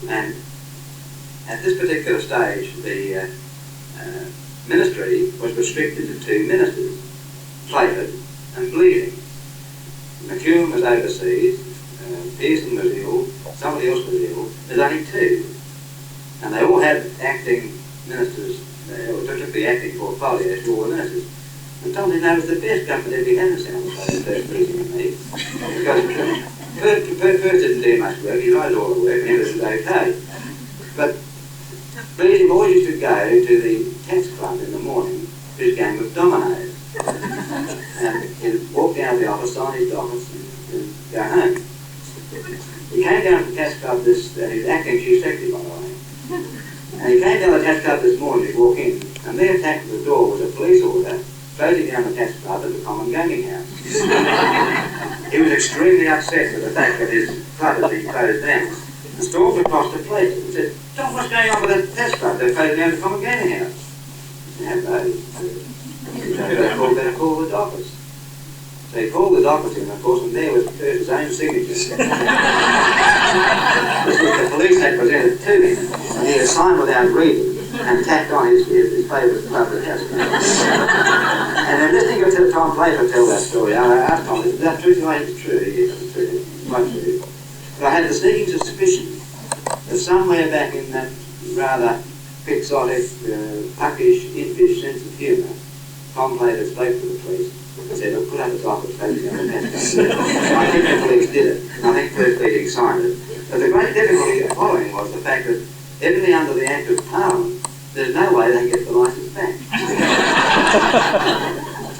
And at this particular stage, the ministry was restricted to two ministers, Playford and Bleeding. McEwen was overseas, Pearson was ill, somebody else was ill. There's only two. And they all had acting ministers, or took the acting portfolios to all the nurses. And Tom didn't know it was the best government ever had in South Australia, first briefing with me. Because First didn't do much work, he wrote all the work and everything was okay. But Briefing always used to go to the tennis club in the morning, his game of dominoes. And he'd walk down to the office, sign his documents and go home. He came down to the tennis club he's acting chief secretary by the way. And he came down to the tennis club this morning, he'd walk in, and there attacked at the door was a police order closing down the tennis club as a common gaming house. He was extremely upset with the fact that his club had been closed down. And stormed across the place and said, "John, what's going on with the tennis club? They're closing down the common gaming house." He said, "No, better call the doctors." So he called the doctors in, of course, and there was his own signature. This was the police had presented to him, and he had signed without reading and tacked on his favourite club, the tennis club. And then listening to Tom Playford tell that story, I asked Tom, "Is that true?" I said, "It's true, yes, it's true, quite true." But I had the sneaking suspicion that somewhere back in that rather quixotic, puckish, impish sense of humour, Tom Playford spoke to the police and said, "Look, put up a docket closing down the tennis club." I think the police did it, and I think First Leading signed it. But the great difficulty following was the fact that everything under the Act of Parliament, there's no way they can get the licence back.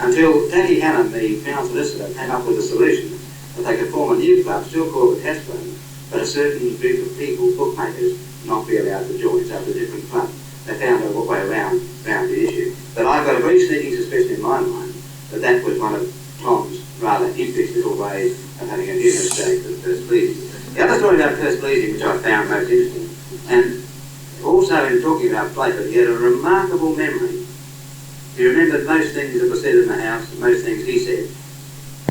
Until Danny Hannon, the Crown Solicitor, came up with a solution that they could form a new club, still called the Test Club, but a certain group of people, bookmakers, not be allowed to join, so it was a different club. They found a way around the issue. But I've got a very sneaking suspicion in my mind that that was one of Tom's rather impish little ways of having a humorous shake at First Leading. The other story about First Leading, which I found most interesting, and also in talking about Playford, he had a remarkable memory. He remembered most things that were said in the House, most things he said.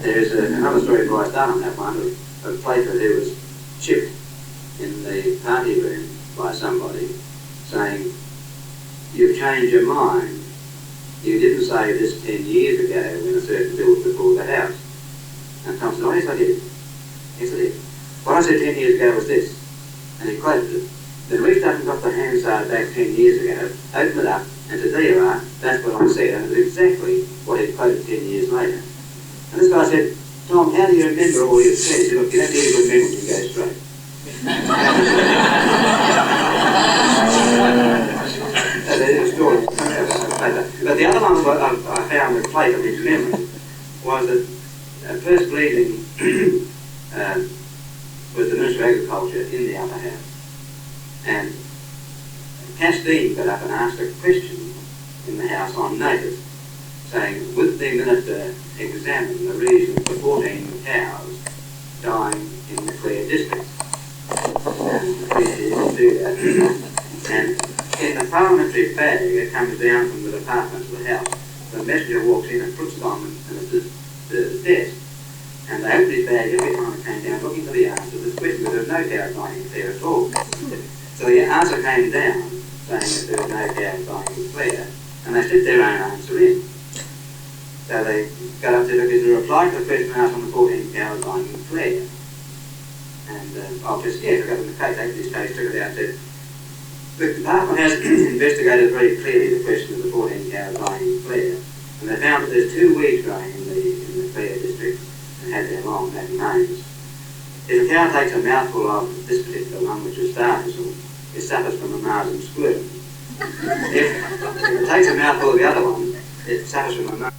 There's another story before I start on that one of Playford who was chipped in the party room by somebody saying, "You've changed your mind. You didn't say this 10 years ago when a certain bill was before the House." And Tom said, "Oh, yes, I did. Yes, I did. What I said 10 years ago was this." And he quoted it. Then reached up and got the Hansard back 10 years ago, opened it up, and said, "There you are, that's what I said," and it was exactly what he quoted 10 years later. And this guy said, "Tom, how do you remember all you've said?" He said, "Look, you don't need a good memory, you go straight." But the other one that I found with Playford in his memory was that First Leading was the Minister of Agriculture in the upper house. And Castine got up and asked a question in the House on notice, saying, "Would the Minister examine the reason for 14 cows dying in the Clare district?" And he didn't do that. And in the parliamentary bag, it comes down from the department to the House. The messenger walks in and puts it on the desk. And they opened his bag every time it came down, looking for the answer to this question, but there was no cows dying there at all. So the answer came down, saying that there were no cows dying in Clare, and they slipped their own answer in. So they got up to look at the reply to the question asked on the 14 cows dying in Clare. And I'll just, I got them the case, opened this case, took it out and said, "The department has investigated very clearly the question of the 14 cows dying in Clare, and they found that there's 2 weeds growing in the Clare district and had their long happy names. If a cow takes a mouthful of this particular one, which is starfizzle, it suffers from a Marsden squirm. If it takes a mouthful of the other one, it suffers from a Marsden."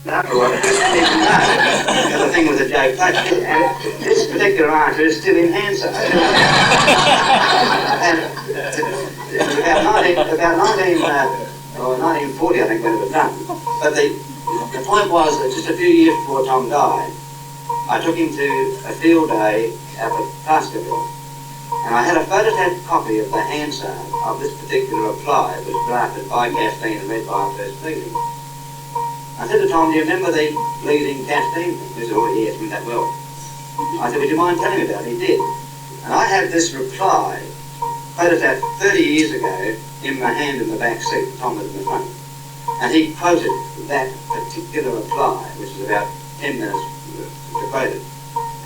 The thing was a joke, and this particular answer is still in Hansard. And about 1940, I think, when it was done. But the point was that just a few years before Tom died, I took him to a field day up at Baskerville, and I had a photographed copy of the Hansard of this particular reply that was drafted by Castine and read by First Leading. I said to Tom, "Do you remember the Leading Castine thing?" He said, "Oh yes, I mean that well." I said, "Would you mind telling me about it?" He did. And I had this reply photographed 30 years ago in my hand in the back seat, Thomas in the front. And he quoted that particular reply, which is about 10 minutes to quote it,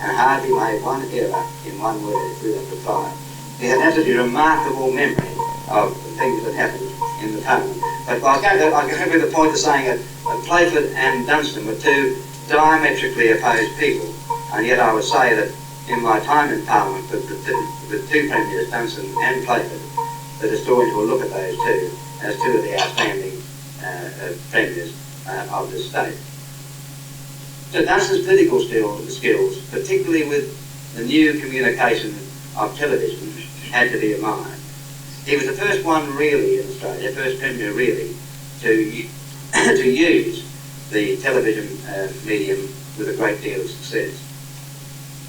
and hardly made one error in one word through that reply. He had an absolutely remarkable memory of things that happened in the Parliament. But I was going to the point of saying that Playford and Dunstan were two diametrically opposed people, and yet I would say that in my time in Parliament, the two premiers, Dunstan and Playford, the historians will look at those two as two of the outstanding premiers of this state. So Dunstan's political skills, particularly with the new communication of television, had to be admired. He was the first one really in Australia, first premier really, to use the television medium with a great deal of success.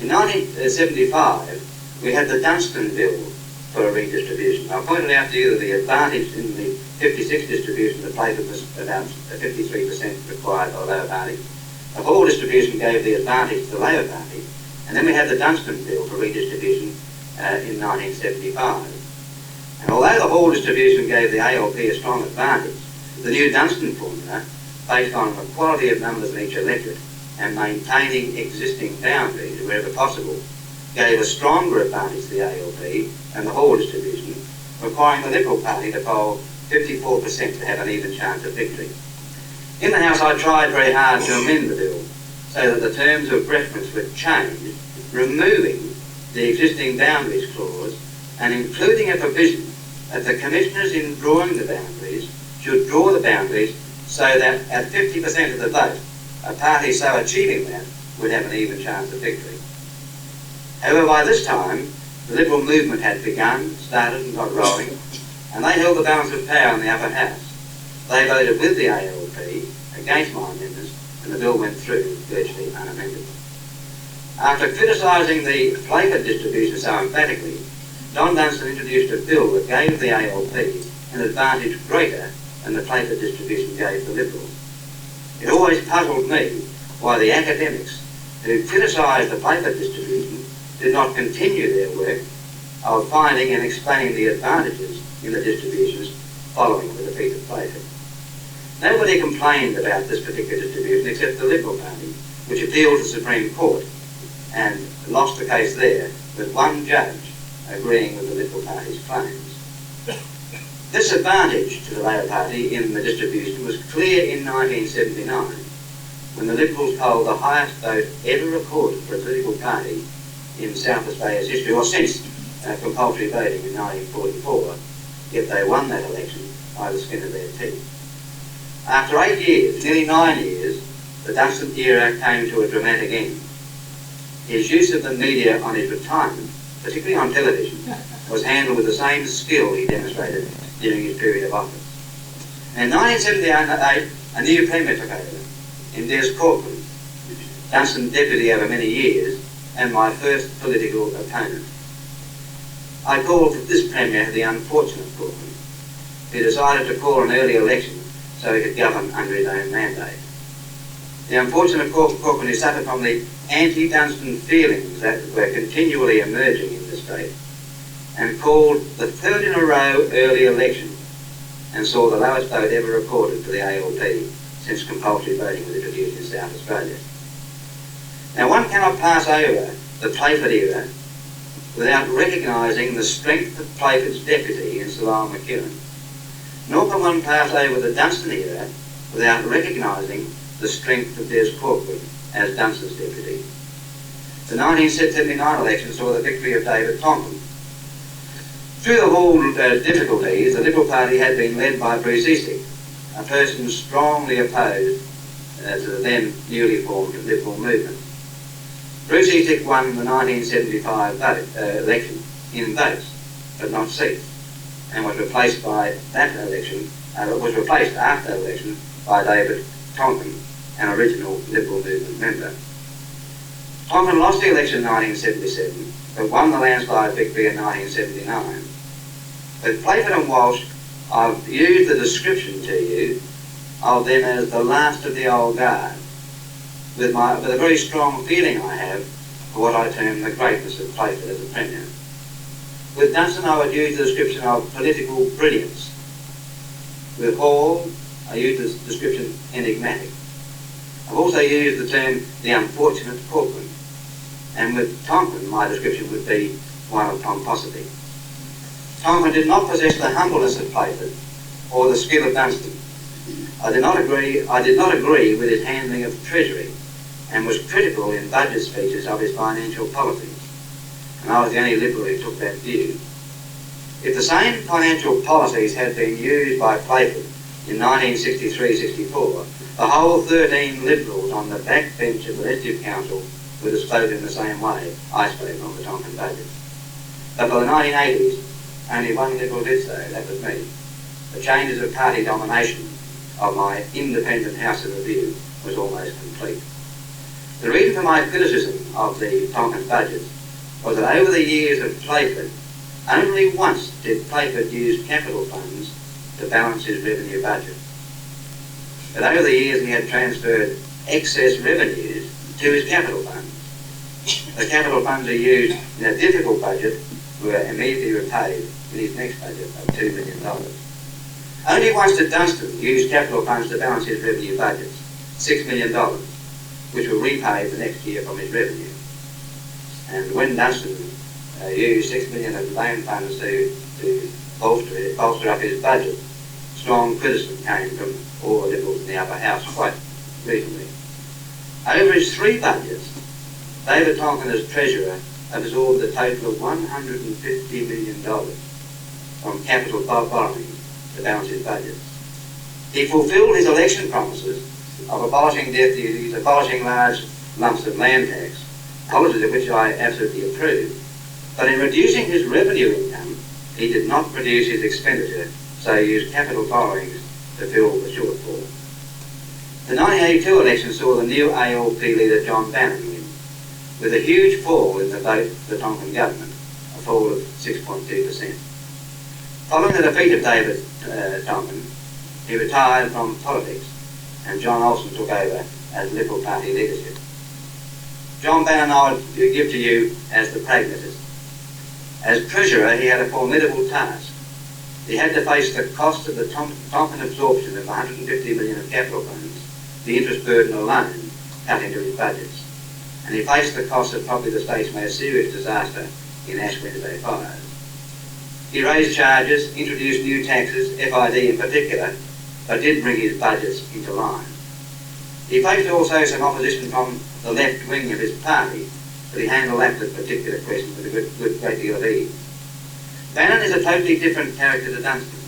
In 1975, we had the Dunstan Bill for a redistribution. I pointed out to you that the advantage in the 56 distribution of Playford was about 53% required by the Labor Party. The Hall distribution gave the advantage to the Labor Party, and then we had the Dunstan Bill for redistribution in 1975. And although the Hall distribution gave the ALP a strong advantage, the new Dunstan formula, based on the quality of numbers in each electorate and maintaining existing boundaries wherever possible, gave a stronger advantage to the ALP and the Hall distribution, requiring the Liberal Party to poll 54% to have an even chance of victory. In the House, I tried very hard to amend the bill so that the terms of reference were changed, removing the existing boundaries clause and including a provision that the commissioners in drawing the boundaries should draw the boundaries so that at 50% of the vote, a party so achieving that would have an even chance of victory. However, by this time, the Liberal movement had started and got rolling, and they held the balance of power in the upper house. They voted with the ALP against my amendments, and the bill went through virtually unamended. After criticising the Playford distribution so emphatically, Don Dunstan introduced a bill that gave the ALP an advantage greater than the Playford distribution gave the Liberals. It always puzzled me why the academics who criticised the Playford distribution did not continue their work of finding and explaining the advantages in the distributions following the defeat of Playford. Nobody complained about this particular distribution except the Liberal Party, which appealed to the Supreme Court and lost the case there with one judge agreeing with the Liberal Party's claims. This advantage to the Labor Party in the distribution was clear in 1979, when the Liberals polled the highest vote ever recorded for a political party in South Australia's history, or since compulsory voting in 1944, yet they won that election by the skin of their teeth. After 8 years, nearly 9 years, the Dunstan era came to a dramatic end. His use of the media on his retirement, particularly on television, was handled with the same skill he demonstrated during his period of office. In 1978, a new premier took over, in Des Corcoran, Dunstan's deputy over many years, and my first political opponent. I called this premier the unfortunate Corcoran, who decided to call an early election so he could govern under his own mandate. The unfortunate Corcoran who suffered from the anti-Dunstan feelings that were continually emerging in the state, and called the third in a row early election and saw the lowest vote ever recorded for the ALP since compulsory voting was introduced in South Australia. Now, one cannot pass over the Playford era without recognising the strength of Playford's deputy in Sir Lionel McEwen, nor can one pass over the Dunstan era without recognising the strength of Des Corcoran as Dunstan's deputy. The 1979 election saw the victory of David Tonkin. Through the whole difficulties, the Liberal Party had been led by Bruce Eastick, a person strongly opposed to the then newly formed Liberal movement. Bruce Eastick won the 1975 election in votes, but not seats, and was replaced by that election, was replaced after that election by David Tonkin, an original Liberal movement member. Tonkin lost the election in 1977, but won the landslide victory in 1979. But Playford and Walsh, I've used the description to you of them as the last of the old guard, with a very strong feeling I have for what I term the greatness of Playford as a premier. With Dunstan, I would use the description of political brilliance. With Hall, I use the description enigmatic. I've also used the term the unfortunate Corcoran. And with Tonkin, my description would be one of pomposity. Tonkin did not possess the humbleness of Playford or the skill of Dunstan. I did not agree with his handling of Treasury and was critical in budget speeches of his financial policies. And I was the only Liberal who took that view. If the same financial policies had been used by Playford in 1963-64, the whole 13 Liberals on the backbench of the Legislative Council would have spoken in the same way I spoke on the Tonkin budget. But by the 1980s, only one Liberal did so, that was me. The changes of party domination of my independent House of Review was almost complete. The reason for my criticism of the Tonkin budget was that over the years of Playford, only once did Playford use capital funds to balance his revenue budget. But over the years he had transferred excess revenues to his capital funds. The capital funds he used in a difficult budget were immediately repaid in his next budget of $2 million. Only once did Dunstan use capital funds to balance his revenue budgets, $6 million, which were repaid the next year from his revenue. And when Dunstan used $6 million of loan funds to bolster up his budget, strong criticism came from all the Liberals in the upper house quite recently. Over his 3 budgets, David Tonkin as Treasurer absorbed a total of $150 million from capital borrowing to balance his budget. He fulfilled his election promises of abolishing death duties, abolishing large lumps of land tax, policies of which I absolutely approve. But in reducing his revenue income, he did not reduce his expenditure, so he used capital borrowings to fill the shortfall. The 1982 election saw the new ALP leader John Bannon win, with a huge fall in the vote for the Tonkin government, a fall of 6.2%. Following the defeat of David Tonkin, he retired from politics and John Olsen took over as Liberal Party leadership. John Bannon I would give to you as the pragmatist. As Treasurer, he had a formidable task. He had to face the cost of the Tonkin absorption of $150 million of capital funds, the interest burden alone cut into his budgets. And he faced the cost of probably the state's most serious disaster in Ash Wednesday fires. He raised charges, introduced new taxes, FID in particular, but did bring his budgets into line. He faced also some opposition from the left wing of his party, but he handled that particular question with a great deal of ease. Bannon is a totally different character to Dunstan,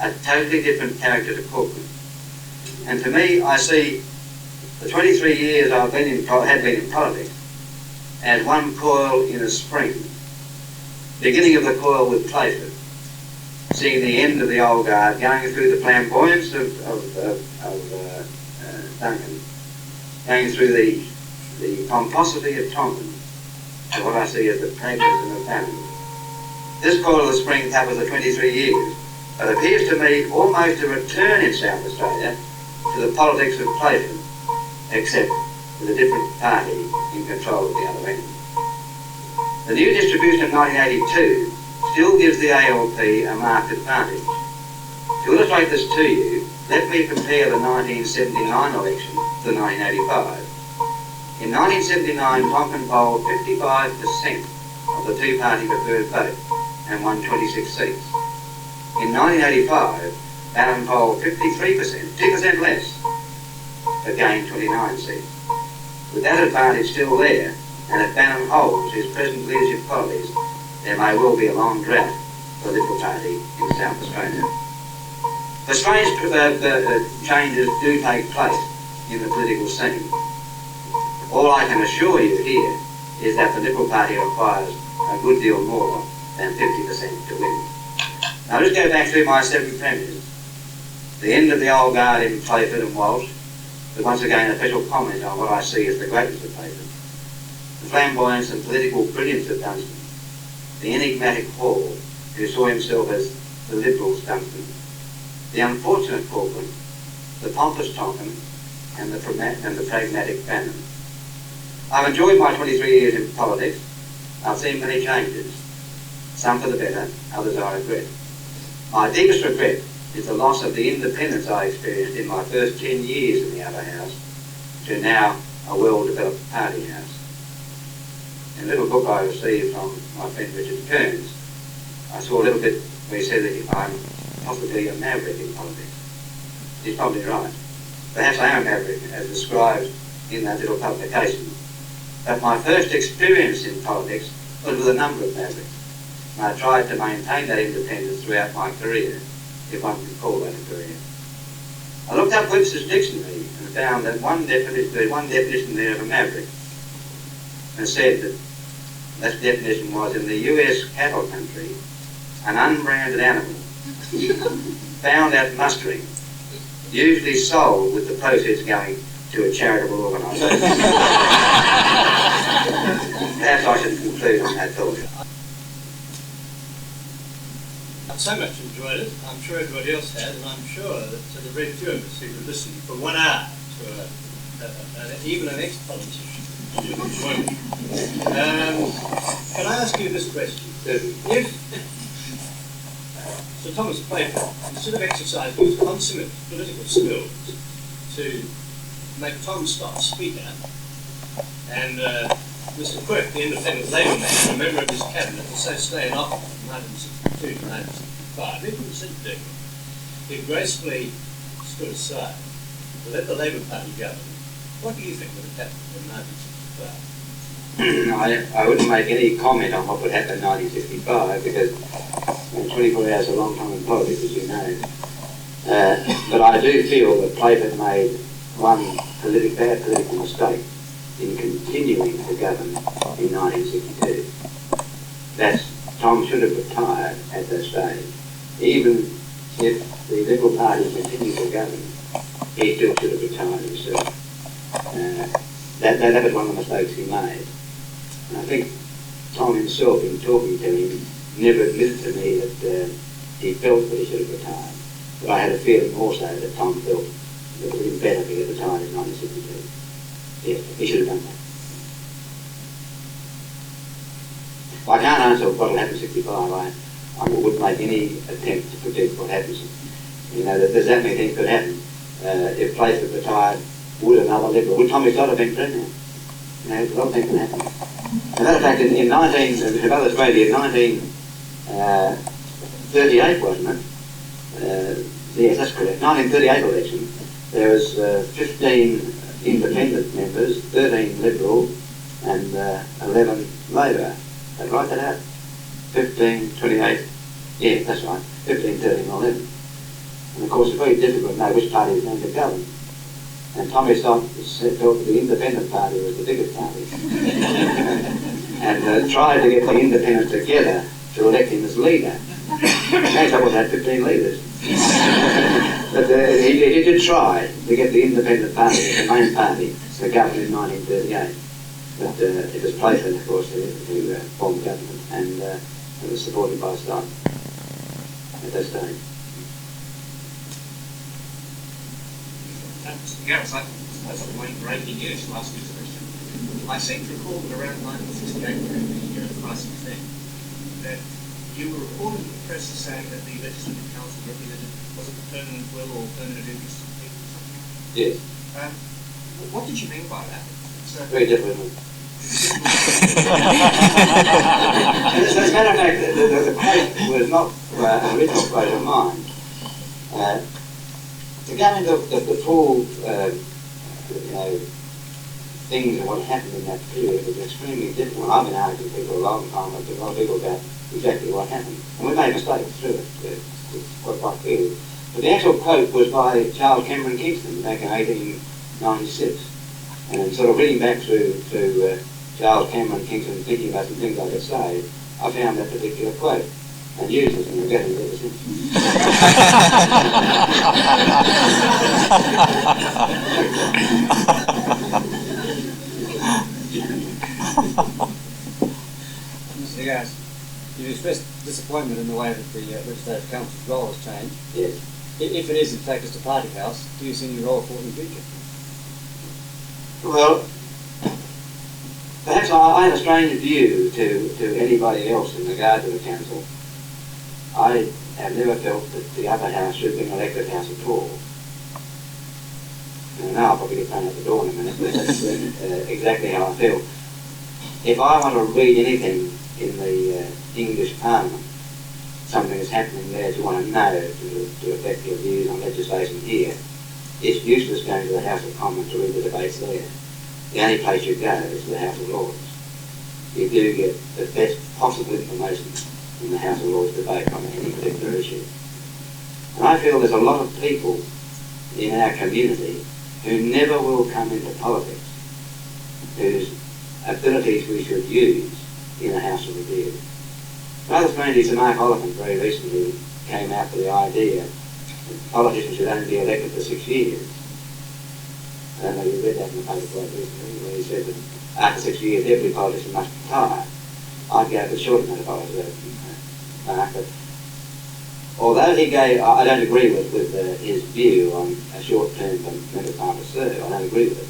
a totally different character to Corcoran. And to me, I see the 23 years I've been in politics as one coil in a spring. Beginning of the coil with Playford, seeing the end of the old guard, going through the flamboyance of Duncan, going through the pomposity of Tonkin, to what I see as the pragmatism of Bannon. This coil of the spring covers the 23 years, but appears to me almost a return in South Australia to the politics of Playford, except with a different party in control at the other end. The new distribution of 1982 still gives the ALP a marked advantage. To illustrate this to you, let me compare the 1979 election to the 1985. In 1979, Tonkin polled 55% of the two-party preferred vote and won 26 seats. In 1985, Bannon polled 53%, 2% less, but gained 29 seats. With that advantage still there, and if Bannon holds his present leadership qualities, there may well be a long drought for the Liberal Party in South Australia. The strange changes do take place in the political scene. All I can assure you here is that the Liberal Party requires a good deal more than 50% to win. Now let's go back through my 7 premiers. The end of the old guard in Playford and Walsh, but once again a special comment on what I see as the greatness of Playford. The flamboyance and political brilliance of Dunstan, the enigmatic Hall, who saw himself as the Liberals' Dunstan, the unfortunate Corcoran, the pompous Tonkin, and the pragmatic Bannon. I've enjoyed my 23 years in politics. I've seen many changes. some for the better, others I regret. My deepest regret is the loss of the independence I experienced in my first 10 years in the upper house to now a well-developed party house. In a little book I received from my friend Richard Kearns, I saw a little bit where he said that I'm possibly a maverick in politics. He's probably right. Perhaps I am a maverick, as described in that little publication. But my first experience in politics was with a number of mavericks. And I tried to maintain that independence throughout my career, if one can call that a career. I looked up Webster's dictionary and found that there's one definition there of a maverick, and said that definition was in the US cattle country, an unbranded animal found at mustering, usually sold with the proceeds going to a charitable organisation. Perhaps I should conclude on that thought. I've so much enjoyed it, I'm sure everybody else has, and I'm sure that the very few of us who would listen for 1 hour to even an ex-politician would enjoy it. Can I ask you this question? If Sir Thomas Playford, instead of exercising his consummate political skills to make Tom Stott Speaker, and Mr. Quirk, the independent Labour man, a member of his cabinet, was so stay in office from 1962 to 1965, even considered he gracefully stood aside to let the Labour Party govern, what do you think would have happened in 1965? I wouldn't make any comment on what would happen in 1965 because 24 hours is a long time in politics, as you know. But I do feel that Playford made one bad political mistake in continuing to govern in 1962. That Tom should have retired at that stage. Even if the Liberal Party continued to govern, he still should have retired himself. That was one of the mistakes he made. And I think Tom himself, in talking to him, never admitted to me that he felt that he should have retired. But I had a feeling also that Tom felt that it would have been better if he had retired in 1962. Yes, he should have done that. Well, I can't answer what will happen in 65. I wouldn't make any attempt to predict what happens. You know, there's that many things could happen. If Playford retired, would another Liberal, would Tommy Stott have been president? You know, a lot of things can happen. As a matter of fact, in 1938, wasn't it? Yes, that's correct. 1938 election, there was 15 independent members, 13 Liberal, and 11 Labour. Did I write that out? 15, 28, yeah, that's right, 15, 13, 11. And of course it's very difficult to know which party was going to govern. And Tommy Stott felt that the independent party was the biggest party. And tried to get the independents together to elect him as leader. That's always had 15 leaders. But he did try to get the independent party, the main party, to govern in 1938. But it was Playford, of course, who formed government, and it was supported by Stott at that stage. Mr. Garis, that's something like breaking news to ask you this question. I seem to recall that around 1968, during the crisis thing, that you were reported in the press as saying that the Legislative Council represented, was it the permanent will or permanent interest of people or something? Yes. What did you mean by that? Very difficult. As a matter of fact, the quote was not an original quote of mine. To go into the full, things of what happened in that period was extremely difficult. I've been arguing with people a long time, with a lot of people about exactly what happened. And we made mistakes through it, quite clearly. But the actual quote was by Charles Cameron Kingston back in 1896. And sort of reading back through Charles Cameron Kingston, thinking about some things I could say, I found that particular quote and used it, and I've got it ever since. Mr. De Garis, you expressed disappointment in the way that the Legislative Council's role has changed. Yes. If it is in fact just a party house, do you see any role for it in the future? Well, perhaps perhaps I had a strange view to anybody else in regard to the council. I have never felt that the upper house should be an elected house at all. And now I'll probably get thrown out the door in a minute, but that's exactly how I feel. If I want to read anything in the English Parliament, something that's happening there that you want to know to affect your views on legislation here, it's useless going to the House of Commons to read the debates there. The only place you go is to the House of Lords. You do get the best possible information in the House of Lords debate on any particular issue. And I feel there's a lot of people in our community who never will come into politics, whose abilities we should use in a House of Review. Rather strangely, Sir Mark Oliphant very recently came out with the idea that politicians should only be elected for 6 years. I don't know if you read that in the paper quite recently, where he said that after 6 years every politician must retire. I'd go a bit shorter than that if I was Mark, but although he gave, I don't agree with his view on a short-term member of Parliament to serve, I don't agree with it.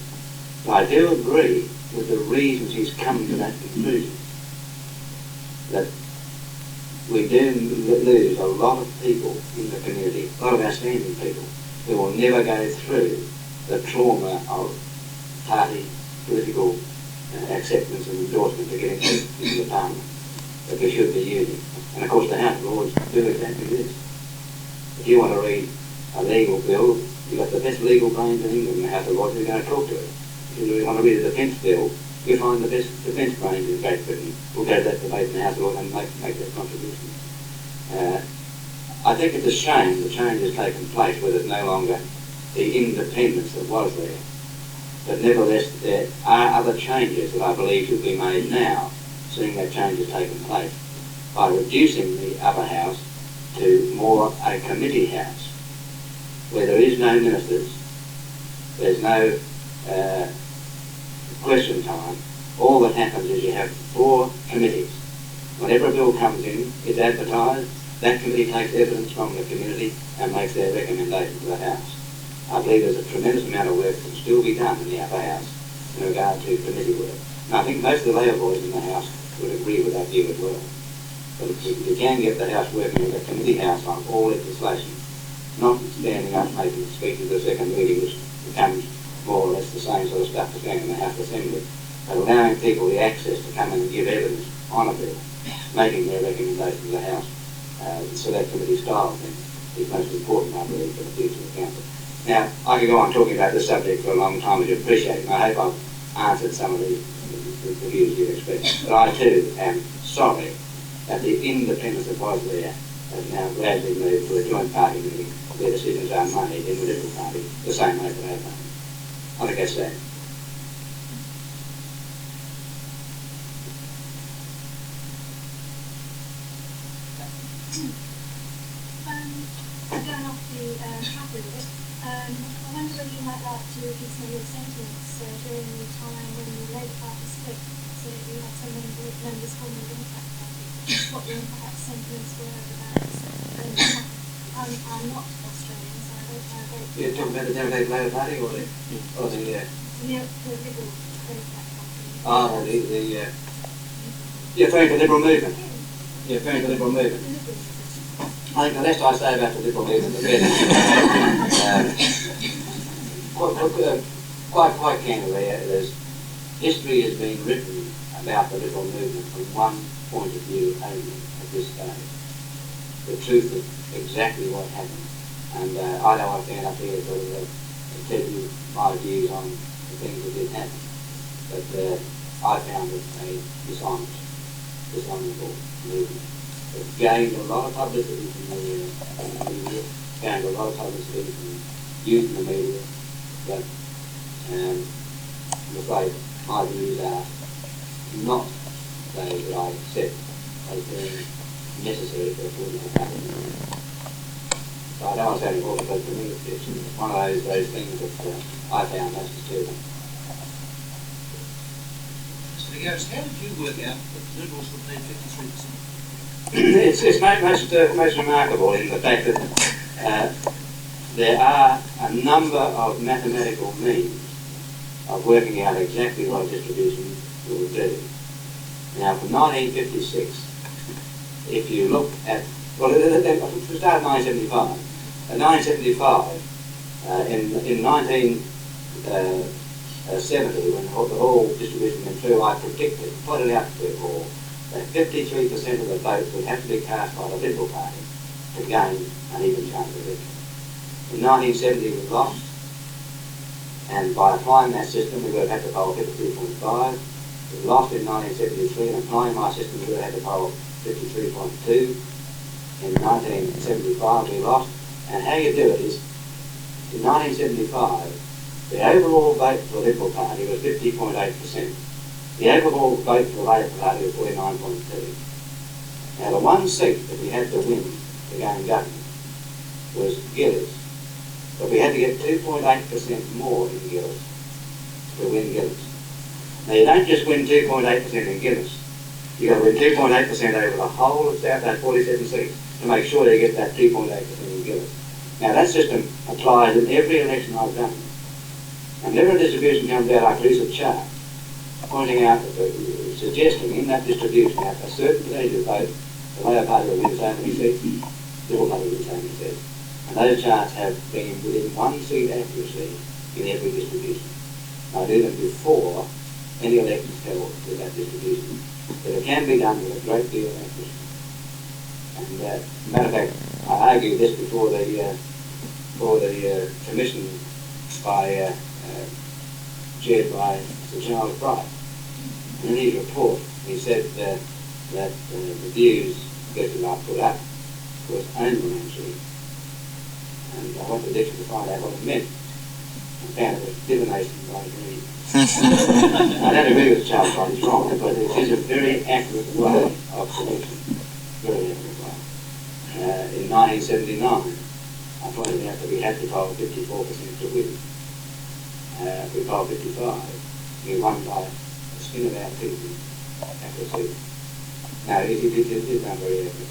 But I do agree with the reasons he's come to that conclusion. That we do lose a lot of people in the community, a lot of outstanding people, who will never go through the trauma of party, political acceptance and endorsement to get into the Parliament that we should be using. And of course the House of Lords do exactly this. If you want to read a legal bill, you've got the best legal brains in England in the House of Lords who are going to talk to it. If you want to read a defence bill, you find the best defence brains in Great Britain will go to that debate in the House of Lords and make that contribution. I think it's a shame the change has taken place where there's no longer the independence that was there. But nevertheless, there are other changes that I believe should be made now, seeing that change has taken place, by reducing the upper house to more a committee house, where there is no ministers, there's no question time. All that happens is you have 4 committees. Whenever a bill comes in, it's advertised, that committee takes evidence from the community and makes their recommendation to the House. I believe there's a tremendous amount of work that can still be done in the upper house in regard to committee work. And I think most of the Labour boys in the House would agree with that view as well. But if you can get the House working with a committee house on all legislation, not standing up making speeches at the second reading, which becomes more or less the same sort of stuff as going in the House Assembly, but allowing people the access to come in and give evidence on a bill, making their recommendation to the House, so that committee style thing is most important, I believe, for the future of the Council. Now, I could go on talking about this subject for a long time, as you appreciate, and I hope I've answered some of the views you've expressed. But I too am sorry that the independence that was there has now gradually moved to a joint party meeting where decisions are made in the Liberal Party the same way that they've done. I think that's sad. Going off the track a bit, I wonder whether you might like to give some of your sentiments during the time when the Labour Party split, so that you had some members forming the Democratic Party, what your perhaps sentiments were about I'm not Australian, so I don't know very You're talking about the Democratic Labour Party or the Liberal Democratic Party. Oh, you're referring to the Liberal movement? You're referring to the Liberal movement? I think the less I say about the Liberal movement, the better. Quite candidly, history has been written about the Liberal movement from one point of view only at this stage. The truth of exactly what happened. And I don't want to stand up here to tell you my views on the things that did happen. But I found it a dishonourable movement. It gained a lot of publicity from the media, gained a lot of publicity from youth in the media, but I'm afraid my views are not those that I accept as being necessary for a political party. So I don't want to say any more, but for me it's one of those things that I found most disturbing. Mr. de Garis, how did you work out that the Liberals would need 53%? It's most remarkable in the fact that there are a number of mathematical means of working out exactly what distribution that was do. Now, from 1956, if you look at, well, it started in 1975. In 1975, in 1970, when the whole distribution went through, I predicted, pointed out to people, that 53% of the votes would have to be cast by the Liberal Party to gain an even chance of victory. In 1970, we lost, and by applying that system, we would have had to poll 52.5. We lost in 1973, and applying my system, we would have had to poll 53.2. In 1975, we lost, and how you do it is, in 1975, the overall vote for the Liberal Party was 50.8%. The overall vote for the Labor Party was 49.2. Now, the one seat that we had to win to go in government was Gillis. But we had to get 2.8% more in Gillis to win Gillis. Now, you don't just win 2.8% in Gillis. You've got to win 2.8% over the whole of South, those 47 seats, to make sure you get that 2.8% in Gillis. Now, that system applies in every election I've done. And whenever a distribution comes out, I produce a chart pointing out, suggesting in that distribution that a certain percentage of vote, the Labor Party will win so many seats, the Liberal Party will win so many seats. And those charts have been within one seat accuracy in every distribution. I do them before any elections held with that distribution. But it can be done with a great deal of accuracy. And matter of fact, I argued this before the commission chaired by Sir Charles Bright. And in his report, he said that the views that I put up was only actually. And I went to the dictionary to find out what it meant. And found it was divination by dream. I don't agree with Charles Bright, he's wrong, but it is a very accurate way of selection. Very accurate way. In 1979, I pointed out that we had to poll 54% to win. We polled 55. We won by a skin of our teeth accuracy. Now, it is not very accurate.